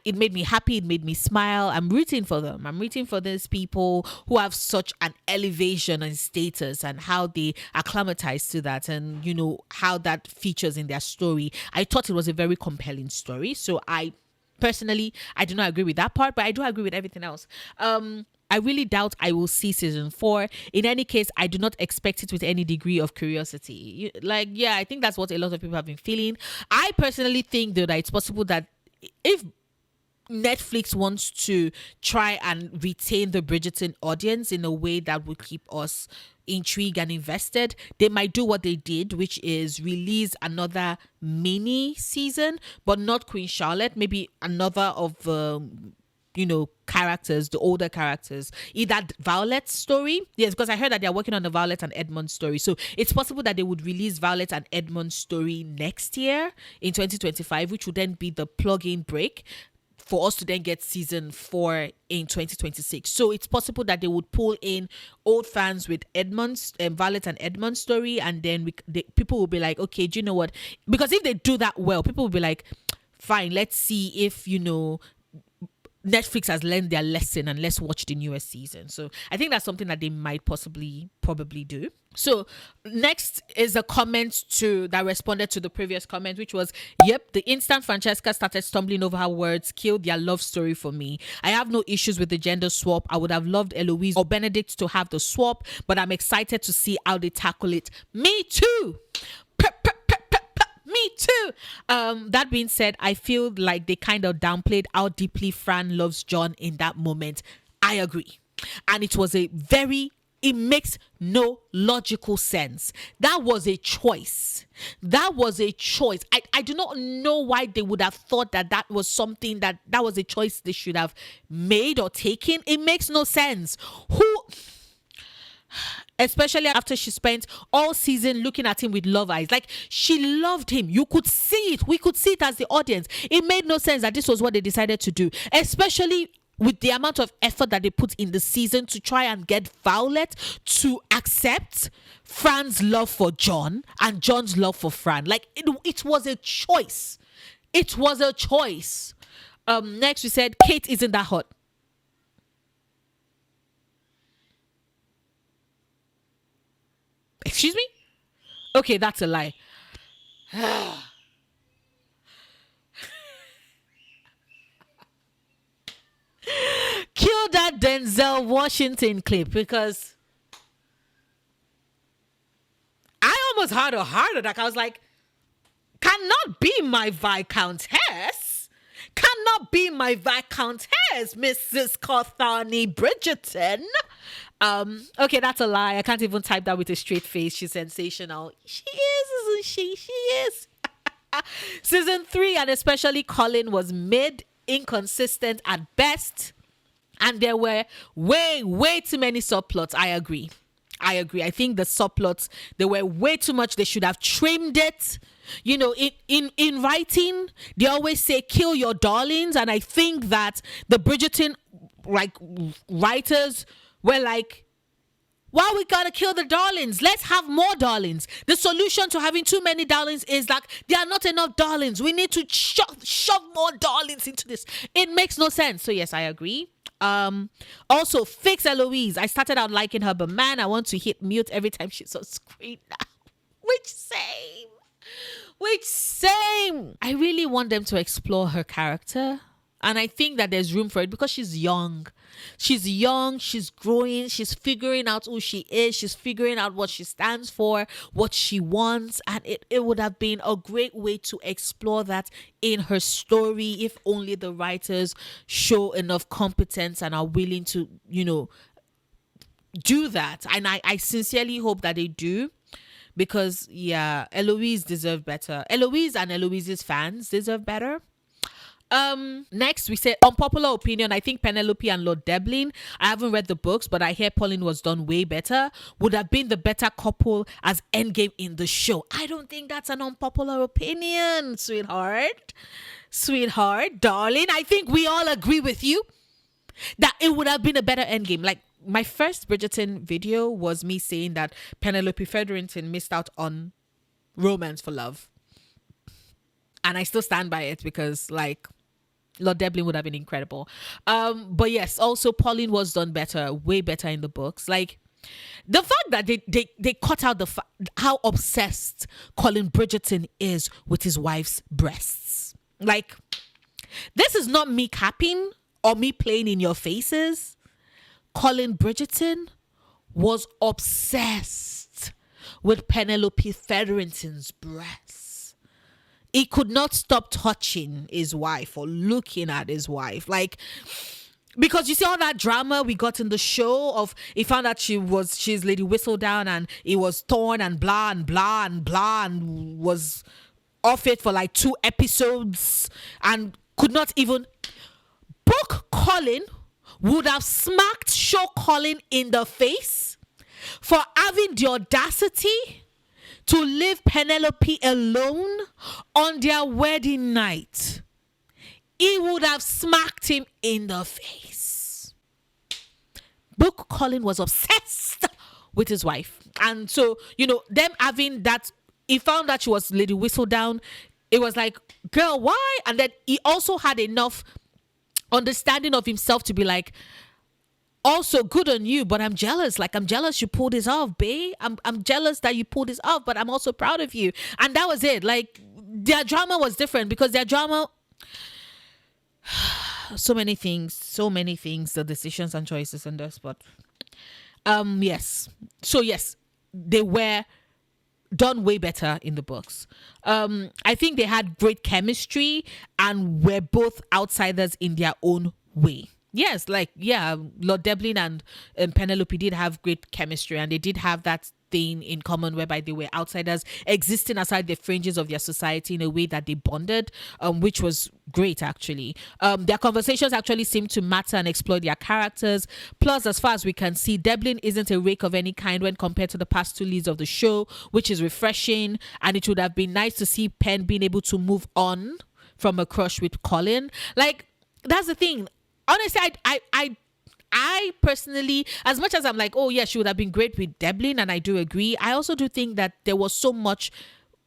It made me happy. It made me smile. I'm rooting for them. I'm rooting for these people who have such an elevation and status, and how they acclimatize to that, and how that features in their story. I thought it was a very compelling story. So I personally, I do not agree with that part, but I do agree with everything else. I really doubt I will see season 4. In any case, I do not expect it with any degree of curiosity. I think that's what a lot of people have been feeling. I personally think, though, that it's possible that if Netflix wants to try and retain the Bridgerton audience in a way that would keep us intrigued and invested, they might do what they did, which is release another mini season, but not Queen Charlotte, maybe another of characters, the older characters, either Violet's story. Yes, because I heard that they're working on the Violet and Edmund story. So it's possible that they would release Violet and Edmund's story next year in 2025, which would then be the plug-in break for us to then get season 4 in 2026. So it's possible that they would pull in old fans with Edmund's Violet and Edmund's story, and then people will be like, okay, do you know what? Because if they do that well, people will be like, fine, let's see if Netflix has learned their lesson, and let's watch the newest season. So I think that's something that they might probably do. So next is a comment that responded to the previous comment, which was, yep, the instant Francesca started stumbling over her words killed their love story for me. I have no issues with the gender swap. I would have loved Eloise or Benedict to have the swap, but I'm excited to see how they tackle it. Me too. Me too. That being said, I feel like they kind of downplayed how deeply Fran loves John in that moment. I agree. And it makes no logical sense. That was a choice. I do not know why they would have thought that was something that was a choice they should have made or taken. It makes no sense. Especially after she spent all season looking at him with love eyes. Like, she loved him. You could see it. We could see it as the audience. It made no sense that this was what they decided to do. Especially with the amount of effort that they put in the season to try and get Violet to accept Fran's love for John and John's love for Fran. Like, it was a choice. It was a choice. Next we said, Kate isn't that hot. Excuse me? Okay, that's a lie. Kill that Denzel Washington clip, because almost had a heart attack. I was like, cannot be my Viscountess. Cannot be my Viscountess, Mrs. Carthani Bridgerton. Okay, that's a lie. I can't even type that with a straight face. She's sensational. She is, isn't she? She is. Season 3, and especially Colin, was inconsistent at best. And there were way too many subplots. I agree. I think the subplots, they were way too much. They should have trimmed it. You know, in writing, they always say kill your darlings. And I think that the Bridgerton writers were like, why we gotta kill the darlings? Let's have more darlings. The solution to having too many darlings is like there are not enough darlings. We need to shove more darlings into this. It makes no sense. So yes, I agree. Also, fix Eloise. I started out liking her, but man, I want to hit mute every time she's on screen now. Which same. I really want them to explore her character. And I think that there's room for it because she's young. She's growing, she's figuring out who she is, she's figuring out what she stands for, what she wants. And it would have been a great way to explore that in her story if only the writers show enough competence and are willing to, do that. And I sincerely hope that they do. Because, yeah, Eloise deserves better. Eloise and Eloise's fans deserve better. Next we say unpopular opinion. I think Penelope and Lord Devlin, I haven't read the books, but I hear Colin was done way better, would have been the better couple as endgame in the show. I don't think that's an unpopular opinion, sweetheart, darling. I think we all agree with you that it would have been a better endgame. Like, my first Bridgerton video was me saying that Penelope Featherington missed out on romance for love. And I still stand by it because, like, Lord Devlin would have been incredible. But yes, also Pauline was done better, way better in the books. Like, the fact that they cut out how obsessed Colin Bridgerton is with his wife's breasts. Like, this is not me capping or me playing in your faces. Colin Bridgerton was obsessed with Penelope Featherington's breasts. He could not stop touching his wife or looking at his wife. Like, because you see all that drama we got in the show of, he found out she's Lady Whistledown and he was torn and blah and blah and blah and was off it for like 2 episodes and could not even book Colin. Would have smacked show Colin in the face for having the audacity to leave Penelope alone on their wedding night. He would have smacked him in the face. Book Colin was obsessed with his wife. And so, them having that, he found that she was Lady Whistledown. It was like, girl, why? And then he also had enough understanding of himself to be like, also good on you, but I'm jealous. Like, I'm jealous you pulled this off, babe. I'm jealous that you pulled this off, but I'm also proud of you. And that was it. Like, their drama was different because their drama, so many things, the decisions and choices in this, but yes. So yes, they were done way better in the books. I think they had great chemistry and were both outsiders in their own way. Yes, like, yeah, Lord Devlin and Penelope did have great chemistry, and they did have that thing in common whereby they were outsiders existing outside the fringes of their society in a way that they bonded, which was great, actually. Their conversations actually seem to matter and explore their characters. Plus, as far as we can see, Devlin isn't a rake of any kind when compared to the past 2 leads of the show, which is refreshing, and it would have been nice to see Pen being able to move on from a crush with Colin. Like, that's the thing. Honestly, I personally, as much as I'm like, oh yeah, she would have been great with Devlin, and I do agree, I also do think that there was so much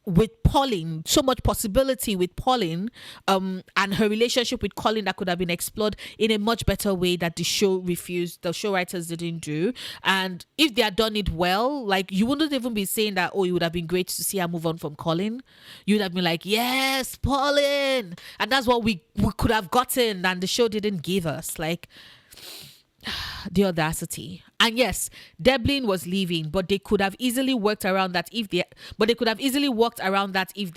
with Pauline, so much possibility with Pauline, and her relationship with Colin that could have been explored in a much better way that the show refused, the show writers didn't do. And if they had done it well, like, you wouldn't even be saying that, oh, it would have been great to see her move on from Colin. You'd have been like, yes, Pauline. And that's what we could have gotten, and the show didn't give us. Like, The audacity. And yes, Devlin was leaving, but they could have easily worked around that if they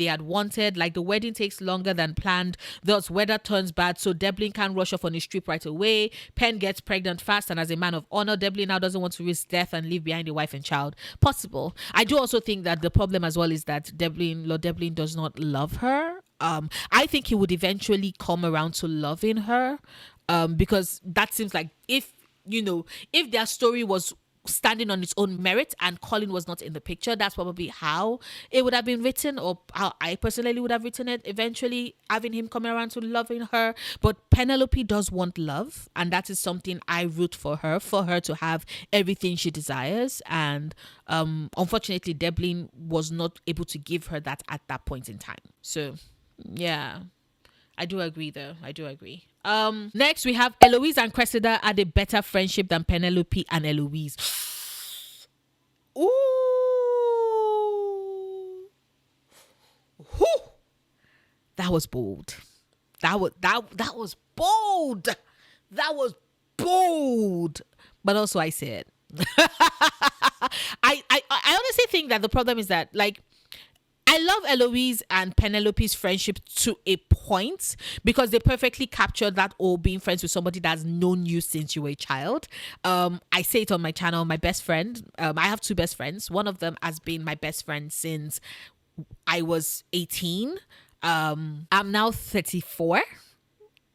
had wanted. Like, the wedding takes longer than planned, thus weather turns bad, so Devlin can't rush off on his trip right away. Penn gets pregnant fast, and as a man of honor, Devlin now doesn't want to risk death and leave behind a wife and child. Possible. I do also think that the problem as well is that Lord Devlin does not love her. I think he would eventually come around to loving her, because that seems like, if their story was standing on its own merit and Colin was not in the picture, that's probably how it would have been written, or how I personally would have written it, eventually having him come around to loving her. But Penelope does want love, and that is something I root for her to have everything she desires. And unfortunately, Devlin was not able to give her that at that point in time. So yeah, I do agree though. I do agree. Next we have Eloise and Cressida had a better friendship than Penelope and Eloise. Ooh. Whew. That was bold. That was bold. That was bold. But also I said I honestly think that the problem is that, like, I love Eloise and Penelope's friendship to a point, because they perfectly captured that whole being friends with somebody that's known you since you were a child. I say it on my channel, my best friend. I have two best friends. One of them has been my best friend since I was 18. I'm now 34.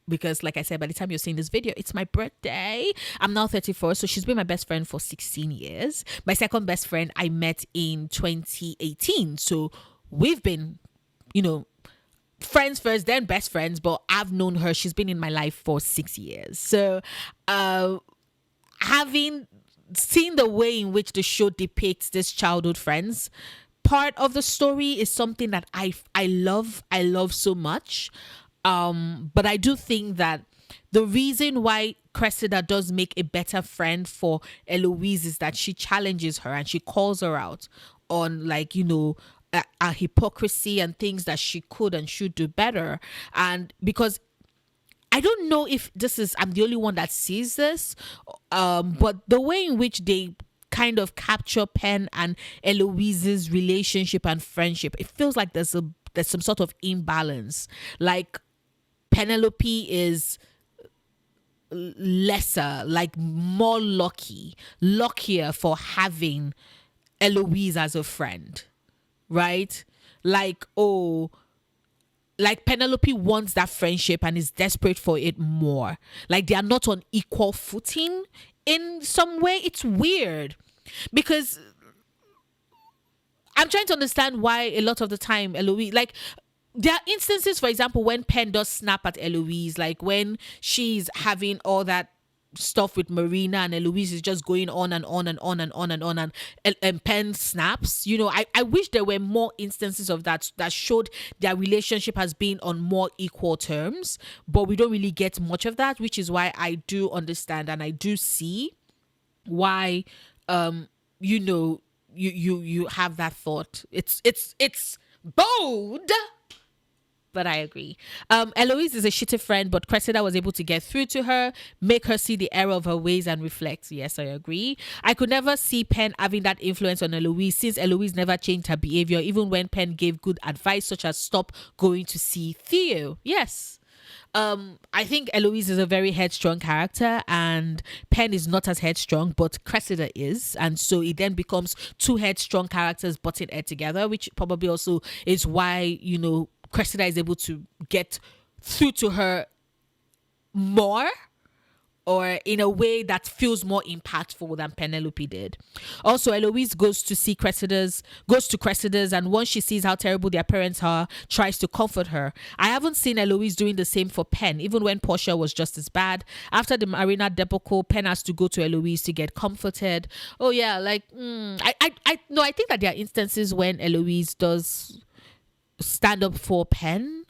Because, like I said, by the time you're seeing this video, it's my birthday. I'm now 34, so she's been my best friend for 16 years. My second best friend I met in 2018. So we've been, friends first, then best friends. But I've known her. She's been in my life for 6 years. So having seen the way in which the show depicts this childhood friends part of the story is something that I love so much. But I do think that the reason why Cressida does make a better friend for Eloise is that she challenges her and she calls her out on, like, a hypocrisy and things that she could and should do better. And because I don't know if I'm the only one that sees this, but the way in which they kind of capture Penn and Eloise's relationship and friendship, it feels like there's some sort of imbalance. Like, Penelope is lesser, like more luckier for having Eloise as a friend, right? Like Penelope wants that friendship and is desperate for it more. Like, they are not on equal footing in some way. It's weird, because I'm trying to understand why a lot of the time Eloise, like, there are instances, for example, when Penn does snap at Eloise, like when she's having all that stuff with Marina and Eloise is just going on and on and on and on and on, and Penn snaps. I wish there were more instances of that showed their relationship has been on more equal terms, but we don't really get much of that, which is why I do understand and I do see why you have that thought. It's bold. But I agree. Eloise is a shitty friend, but Cressida was able to get through to her, make her see the error of her ways and reflect. Yes, I agree. I could never see Penn having that influence on Eloise, since Eloise never changed her behavior, even when Penn gave good advice, such as stop going to see Theo. Yes. I think Eloise is a very headstrong character, and Penn is not as headstrong, but Cressida is. And so it then becomes two headstrong characters butting head together, which probably also is why, Cressida is able to get through to her more, or in a way that feels more impactful than Penelope did. Also, Eloise goes to Cressida's, and once she sees how terrible their parents are, tries to comfort her. I haven't seen Eloise doing the same for Penn, even when Portia was just as bad. After the Marina debacle, Penn has to go to Eloise to get comforted. Oh yeah, like I think that there are instances when Eloise does stand up for Penn,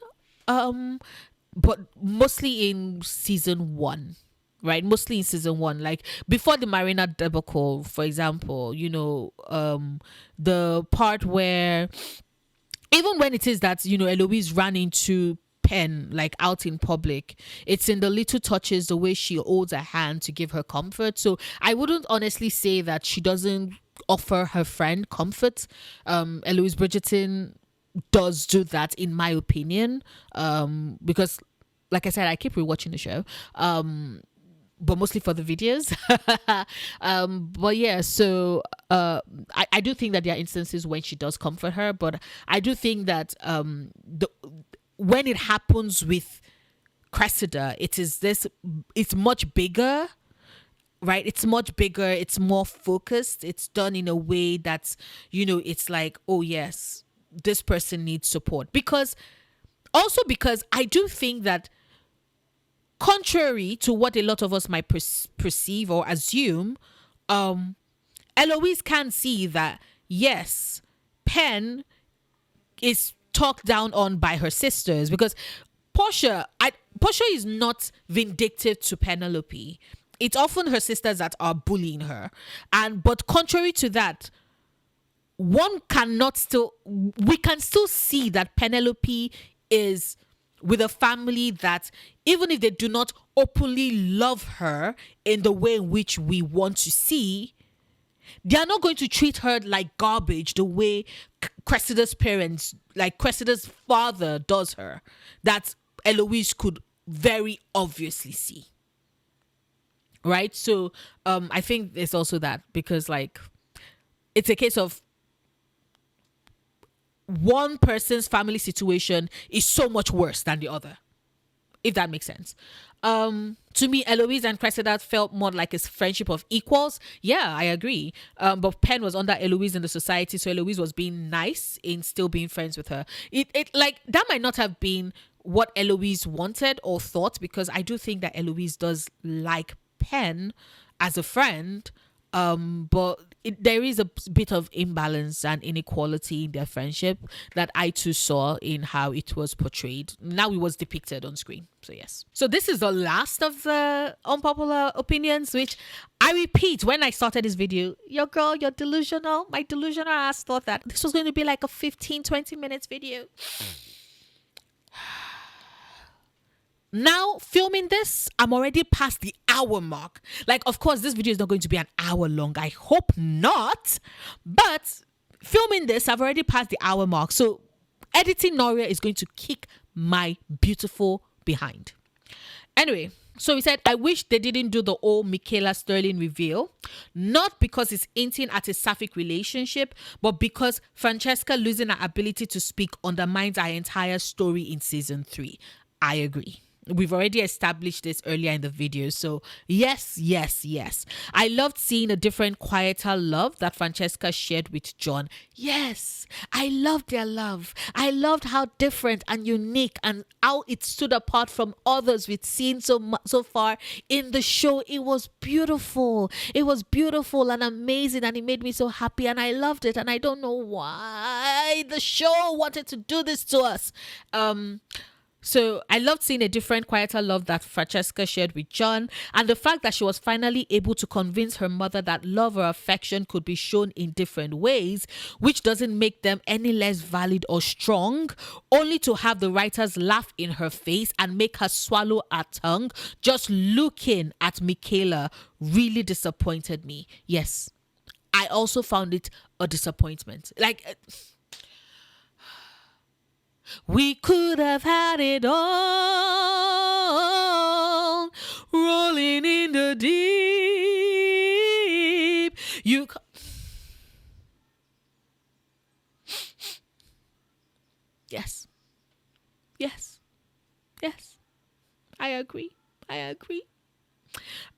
but mostly in season 1. Right, mostly in season 1, like before the Marina debacle, for example, the part where, even when it is that Eloise ran into Pen, like out in public. It's in the little touches, the way she holds her hand to give her comfort. So I wouldn't honestly say that she doesn't offer her friend comfort. Eloise Bridgerton does do that, in my opinion, because like I said, I keep rewatching the show, but mostly for the videos. But yeah, so I do think that there are instances when she does comfort her, but I do think that when it happens with Cressida, it's much bigger, right? It's much bigger, it's more focused, it's done in a way that's, it's like, oh yes, this person needs support. Because I do think that, contrary to what a lot of us might perceive or assume, Eloise can see that, yes, Pen is talked down on by her sisters, because Portia is not vindictive to Penelope. It's often her sisters that are bullying her. But contrary to that, we can still see that Penelope is with a family that, even if they do not openly love her in the way in which we want to see, they are not going to treat her like garbage the way Cressida's parents, like Cressida's father, does her, that Eloise could very obviously see. Right? So I think it's also that, because like it's a case of one person's family situation is so much worse than the other, if that makes sense. To me, Eloise and Cressida felt more like a friendship of equals. Yeah, I agree. But Pen was under Eloise in the society, so Eloise was being nice in still being friends with her. It like that might not have been what Eloise wanted or thought, because I do think that Eloise does like Pen as a friend. But there is a bit of imbalance and inequality in their friendship that I too saw in how it was portrayed. Now it was depicted on screen. So yes. So this is the last of the unpopular opinions, which I repeat, when I started this video, you're delusional. My delusional ass thought that this was going to be like a 15-20 minutes video. Now, filming this, I'm already past the hour mark. Like, of course, this video is not going to be an hour long. I hope not. But filming this, I've already passed the hour mark. So, editing Noria is going to kick my beautiful behind. Anyway, so he said, I wish they didn't do the old Michaela Sterling reveal. Not because it's hinting at a sapphic relationship, but because Francesca losing her ability to speak undermines our entire story in season 3. I agree. We've already established this earlier in the video. So yes. I loved seeing a different, quieter love that Francesca shared with John. Yes, I loved their love. I loved how different and unique and how it stood apart from others we've seen so far in the show. It was beautiful. It was beautiful and amazing, and it made me so happy, and I loved it. And I don't know why the show wanted to do this to us. So I loved seeing a different, quieter love that Francesca shared with John, and the fact that she was finally able to convince her mother that love or affection could be shown in different ways, which doesn't make them any less valid or strong, only to have the writers laugh in her face and make her swallow her tongue just looking at Michaela really disappointed me. Yes, I also found it a disappointment. Like... we could have had it all, rolling in the deep. Yes. I agree.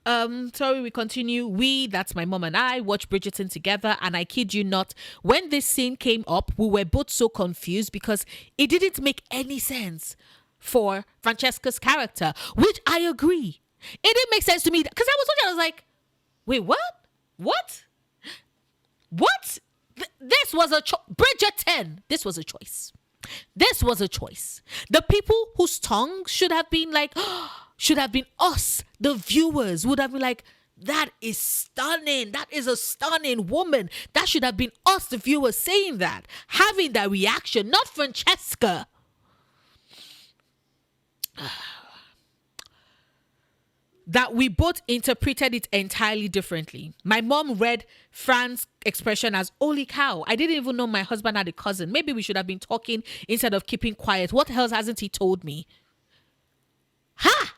Sorry, we continue. That's my mom and I, watched Bridgerton together, and I kid you not, when this scene came up, we were both so confused because it didn't make any sense for Francesca's character, which I agree. It didn't make sense to me because I was like, wait, what? This was a Bridgerton. This was a choice. The people whose tongue should have been us, the viewers, would have been like, that is stunning. That is a stunning woman. That should have been us, the viewers, saying that, having that reaction, not Francesca. that we both interpreted it entirely differently. My mom read Fran's expression as "holy cow, I didn't even know my husband had a cousin. Maybe we should have been talking instead of keeping quiet. What else hasn't he told me?" Ha!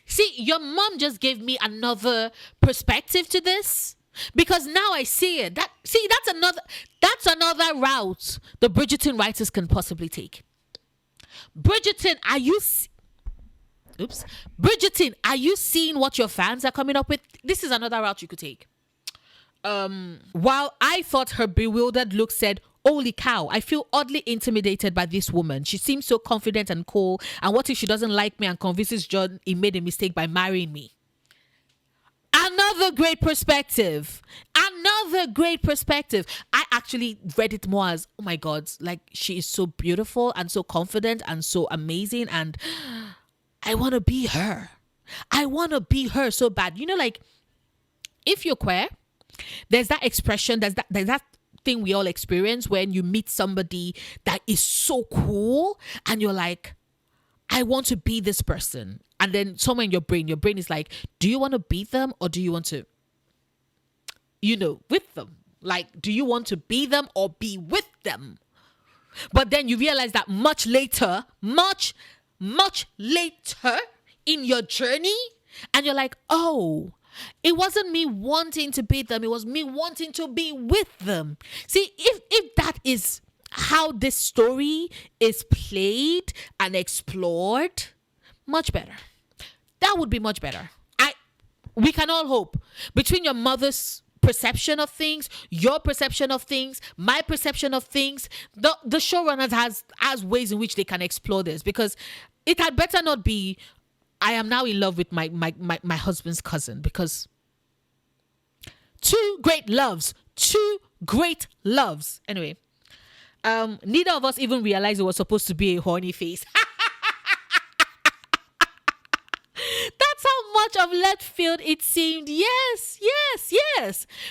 See, your mom just gave me another perspective to this, because now I see it. That's another route the Bridgerton writers can possibly take. Bridgerton, Bridgerton, are you seeing what your fans are coming up with? This is another route you could take. While I thought her bewildered look said, "Holy cow, I feel oddly intimidated by this woman. She seems so confident and cool. And what if she doesn't like me and convinces John he made a mistake by marrying me?" Another great perspective. Another great perspective. I actually read it more as, oh my God, like, she is so beautiful and so confident and so amazing, and I want to be her. I want to be her so bad. You know, like, if you're queer, there's that expression, there's that thing we all experience when you meet somebody that is so cool and you're like, I want to be this person. And then somewhere in your brain is like, do you want to be them, or do you want to, with them? Like, do you want to be them or be with them? But then you realize that much later in your journey, and you're like, oh, it wasn't me wanting to be them, it was me wanting to be with them. See, if that is how this story is played and explored, much better. That would be much better. We can all hope. Between your mother's perception of things, your perception of things, my perception of things, the showrunners has ways in which they can explore this, because it had better not be, I am now in love with my husband's cousin, because two great loves. Anyway, neither of us even realized it was supposed to be a horny face. That's how much of left field it seemed. Yes.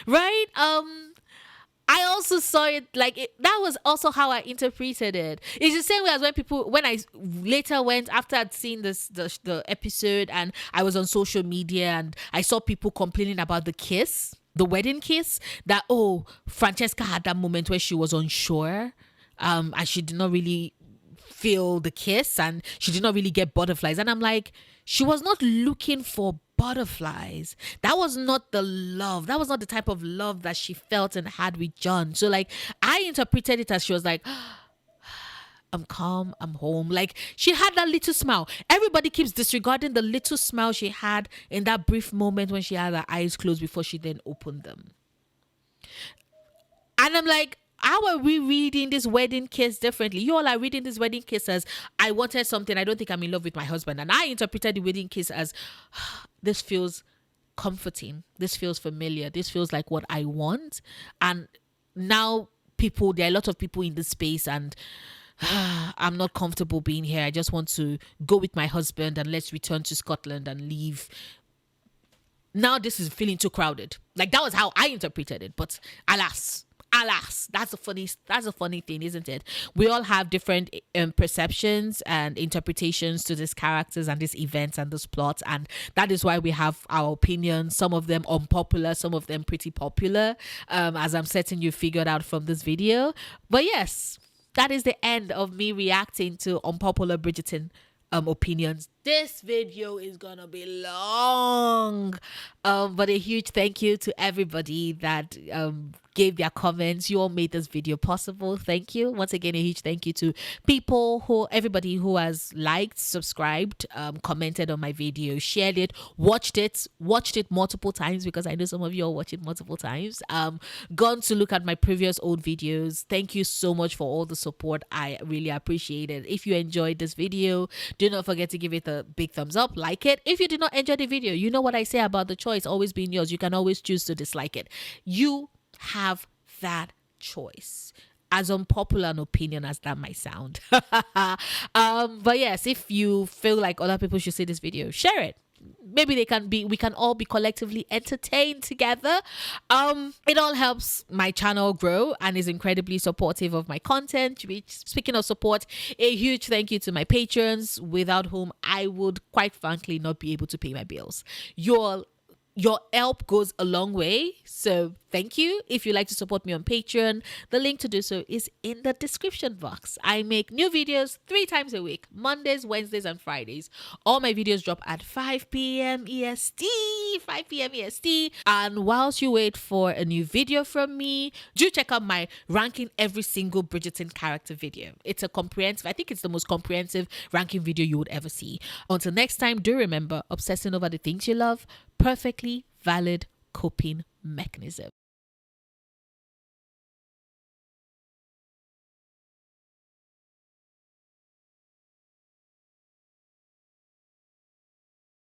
Right? I also saw it like that was also how I interpreted it. It's the same way as when I later went, after I'd seen the episode, and I was on social media and I saw people complaining about the wedding kiss, that, oh, Francesca had that moment where she was unsure, and she did not really feel the kiss, and she did not really get butterflies. And I'm like, she was not looking for butterflies. That was not the love. That was not the type of love that she felt and had with John. So, like, I interpreted it as she was like, I'm calm, I'm home. Like, she had that little smile. Everybody keeps disregarding the little smile she had in that brief moment when she had her eyes closed before she then opened them. And I'm like, how are we reading this wedding kiss differently? You all are reading this wedding kiss as, I wanted something, I don't think I'm in love with my husband. And I interpreted the wedding kiss as, this feels comforting, this feels familiar, this feels like what I want. And now there are a lot of people in this space, and I'm not comfortable being here. I just want to go with my husband and let's return to Scotland and leave. Now this is feeling too crowded. Like, that was how I interpreted it. But alas, that's a funny thing, isn't it? We all have different perceptions and interpretations to these characters and these events and this plot, and that is why we have our opinions. Some of them unpopular, some of them pretty popular, as I'm certain you figured out from this video. But yes, that is the end of me reacting to unpopular Bridgerton opinions. This video is gonna be long, but a huge thank you to everybody that gave their comments. You all made this video possible. Thank you once again. A huge thank you to everybody who has liked, subscribed, commented on my video, shared it, watched it multiple times, because I know some of you all watch it multiple times. Gone to look at my previous old videos. Thank you so much for all the support. I really appreciate it. If you enjoyed this video, do not forget to give it a big thumbs up, like it. If you did not enjoy the video, you know what I say about the choice always being yours. You can always choose to dislike it. You have that choice, as unpopular an opinion as that might sound. But yes, if you feel like other people should see this video, share it. maybe we can all be collectively entertained together. It all helps my channel grow and is incredibly supportive of my content. Speaking of support, a huge thank you to my patrons, without whom I would quite frankly not be able to pay my bills. Your help goes a long way, so thank you. If you'd like to support me on Patreon, the link to do so is in the description box. I make new videos 3 times a week, Mondays, Wednesdays, and Fridays. All my videos drop at 5 p.m. EST, 5 p.m. EST. And whilst you wait for a new video from me, do check out my ranking every single Bridgerton character video. It's a comprehensive, I think it's the most comprehensive ranking video you would ever see. Until next time, do remember, obsessing over the things you love, perfectly valid coping mechanism.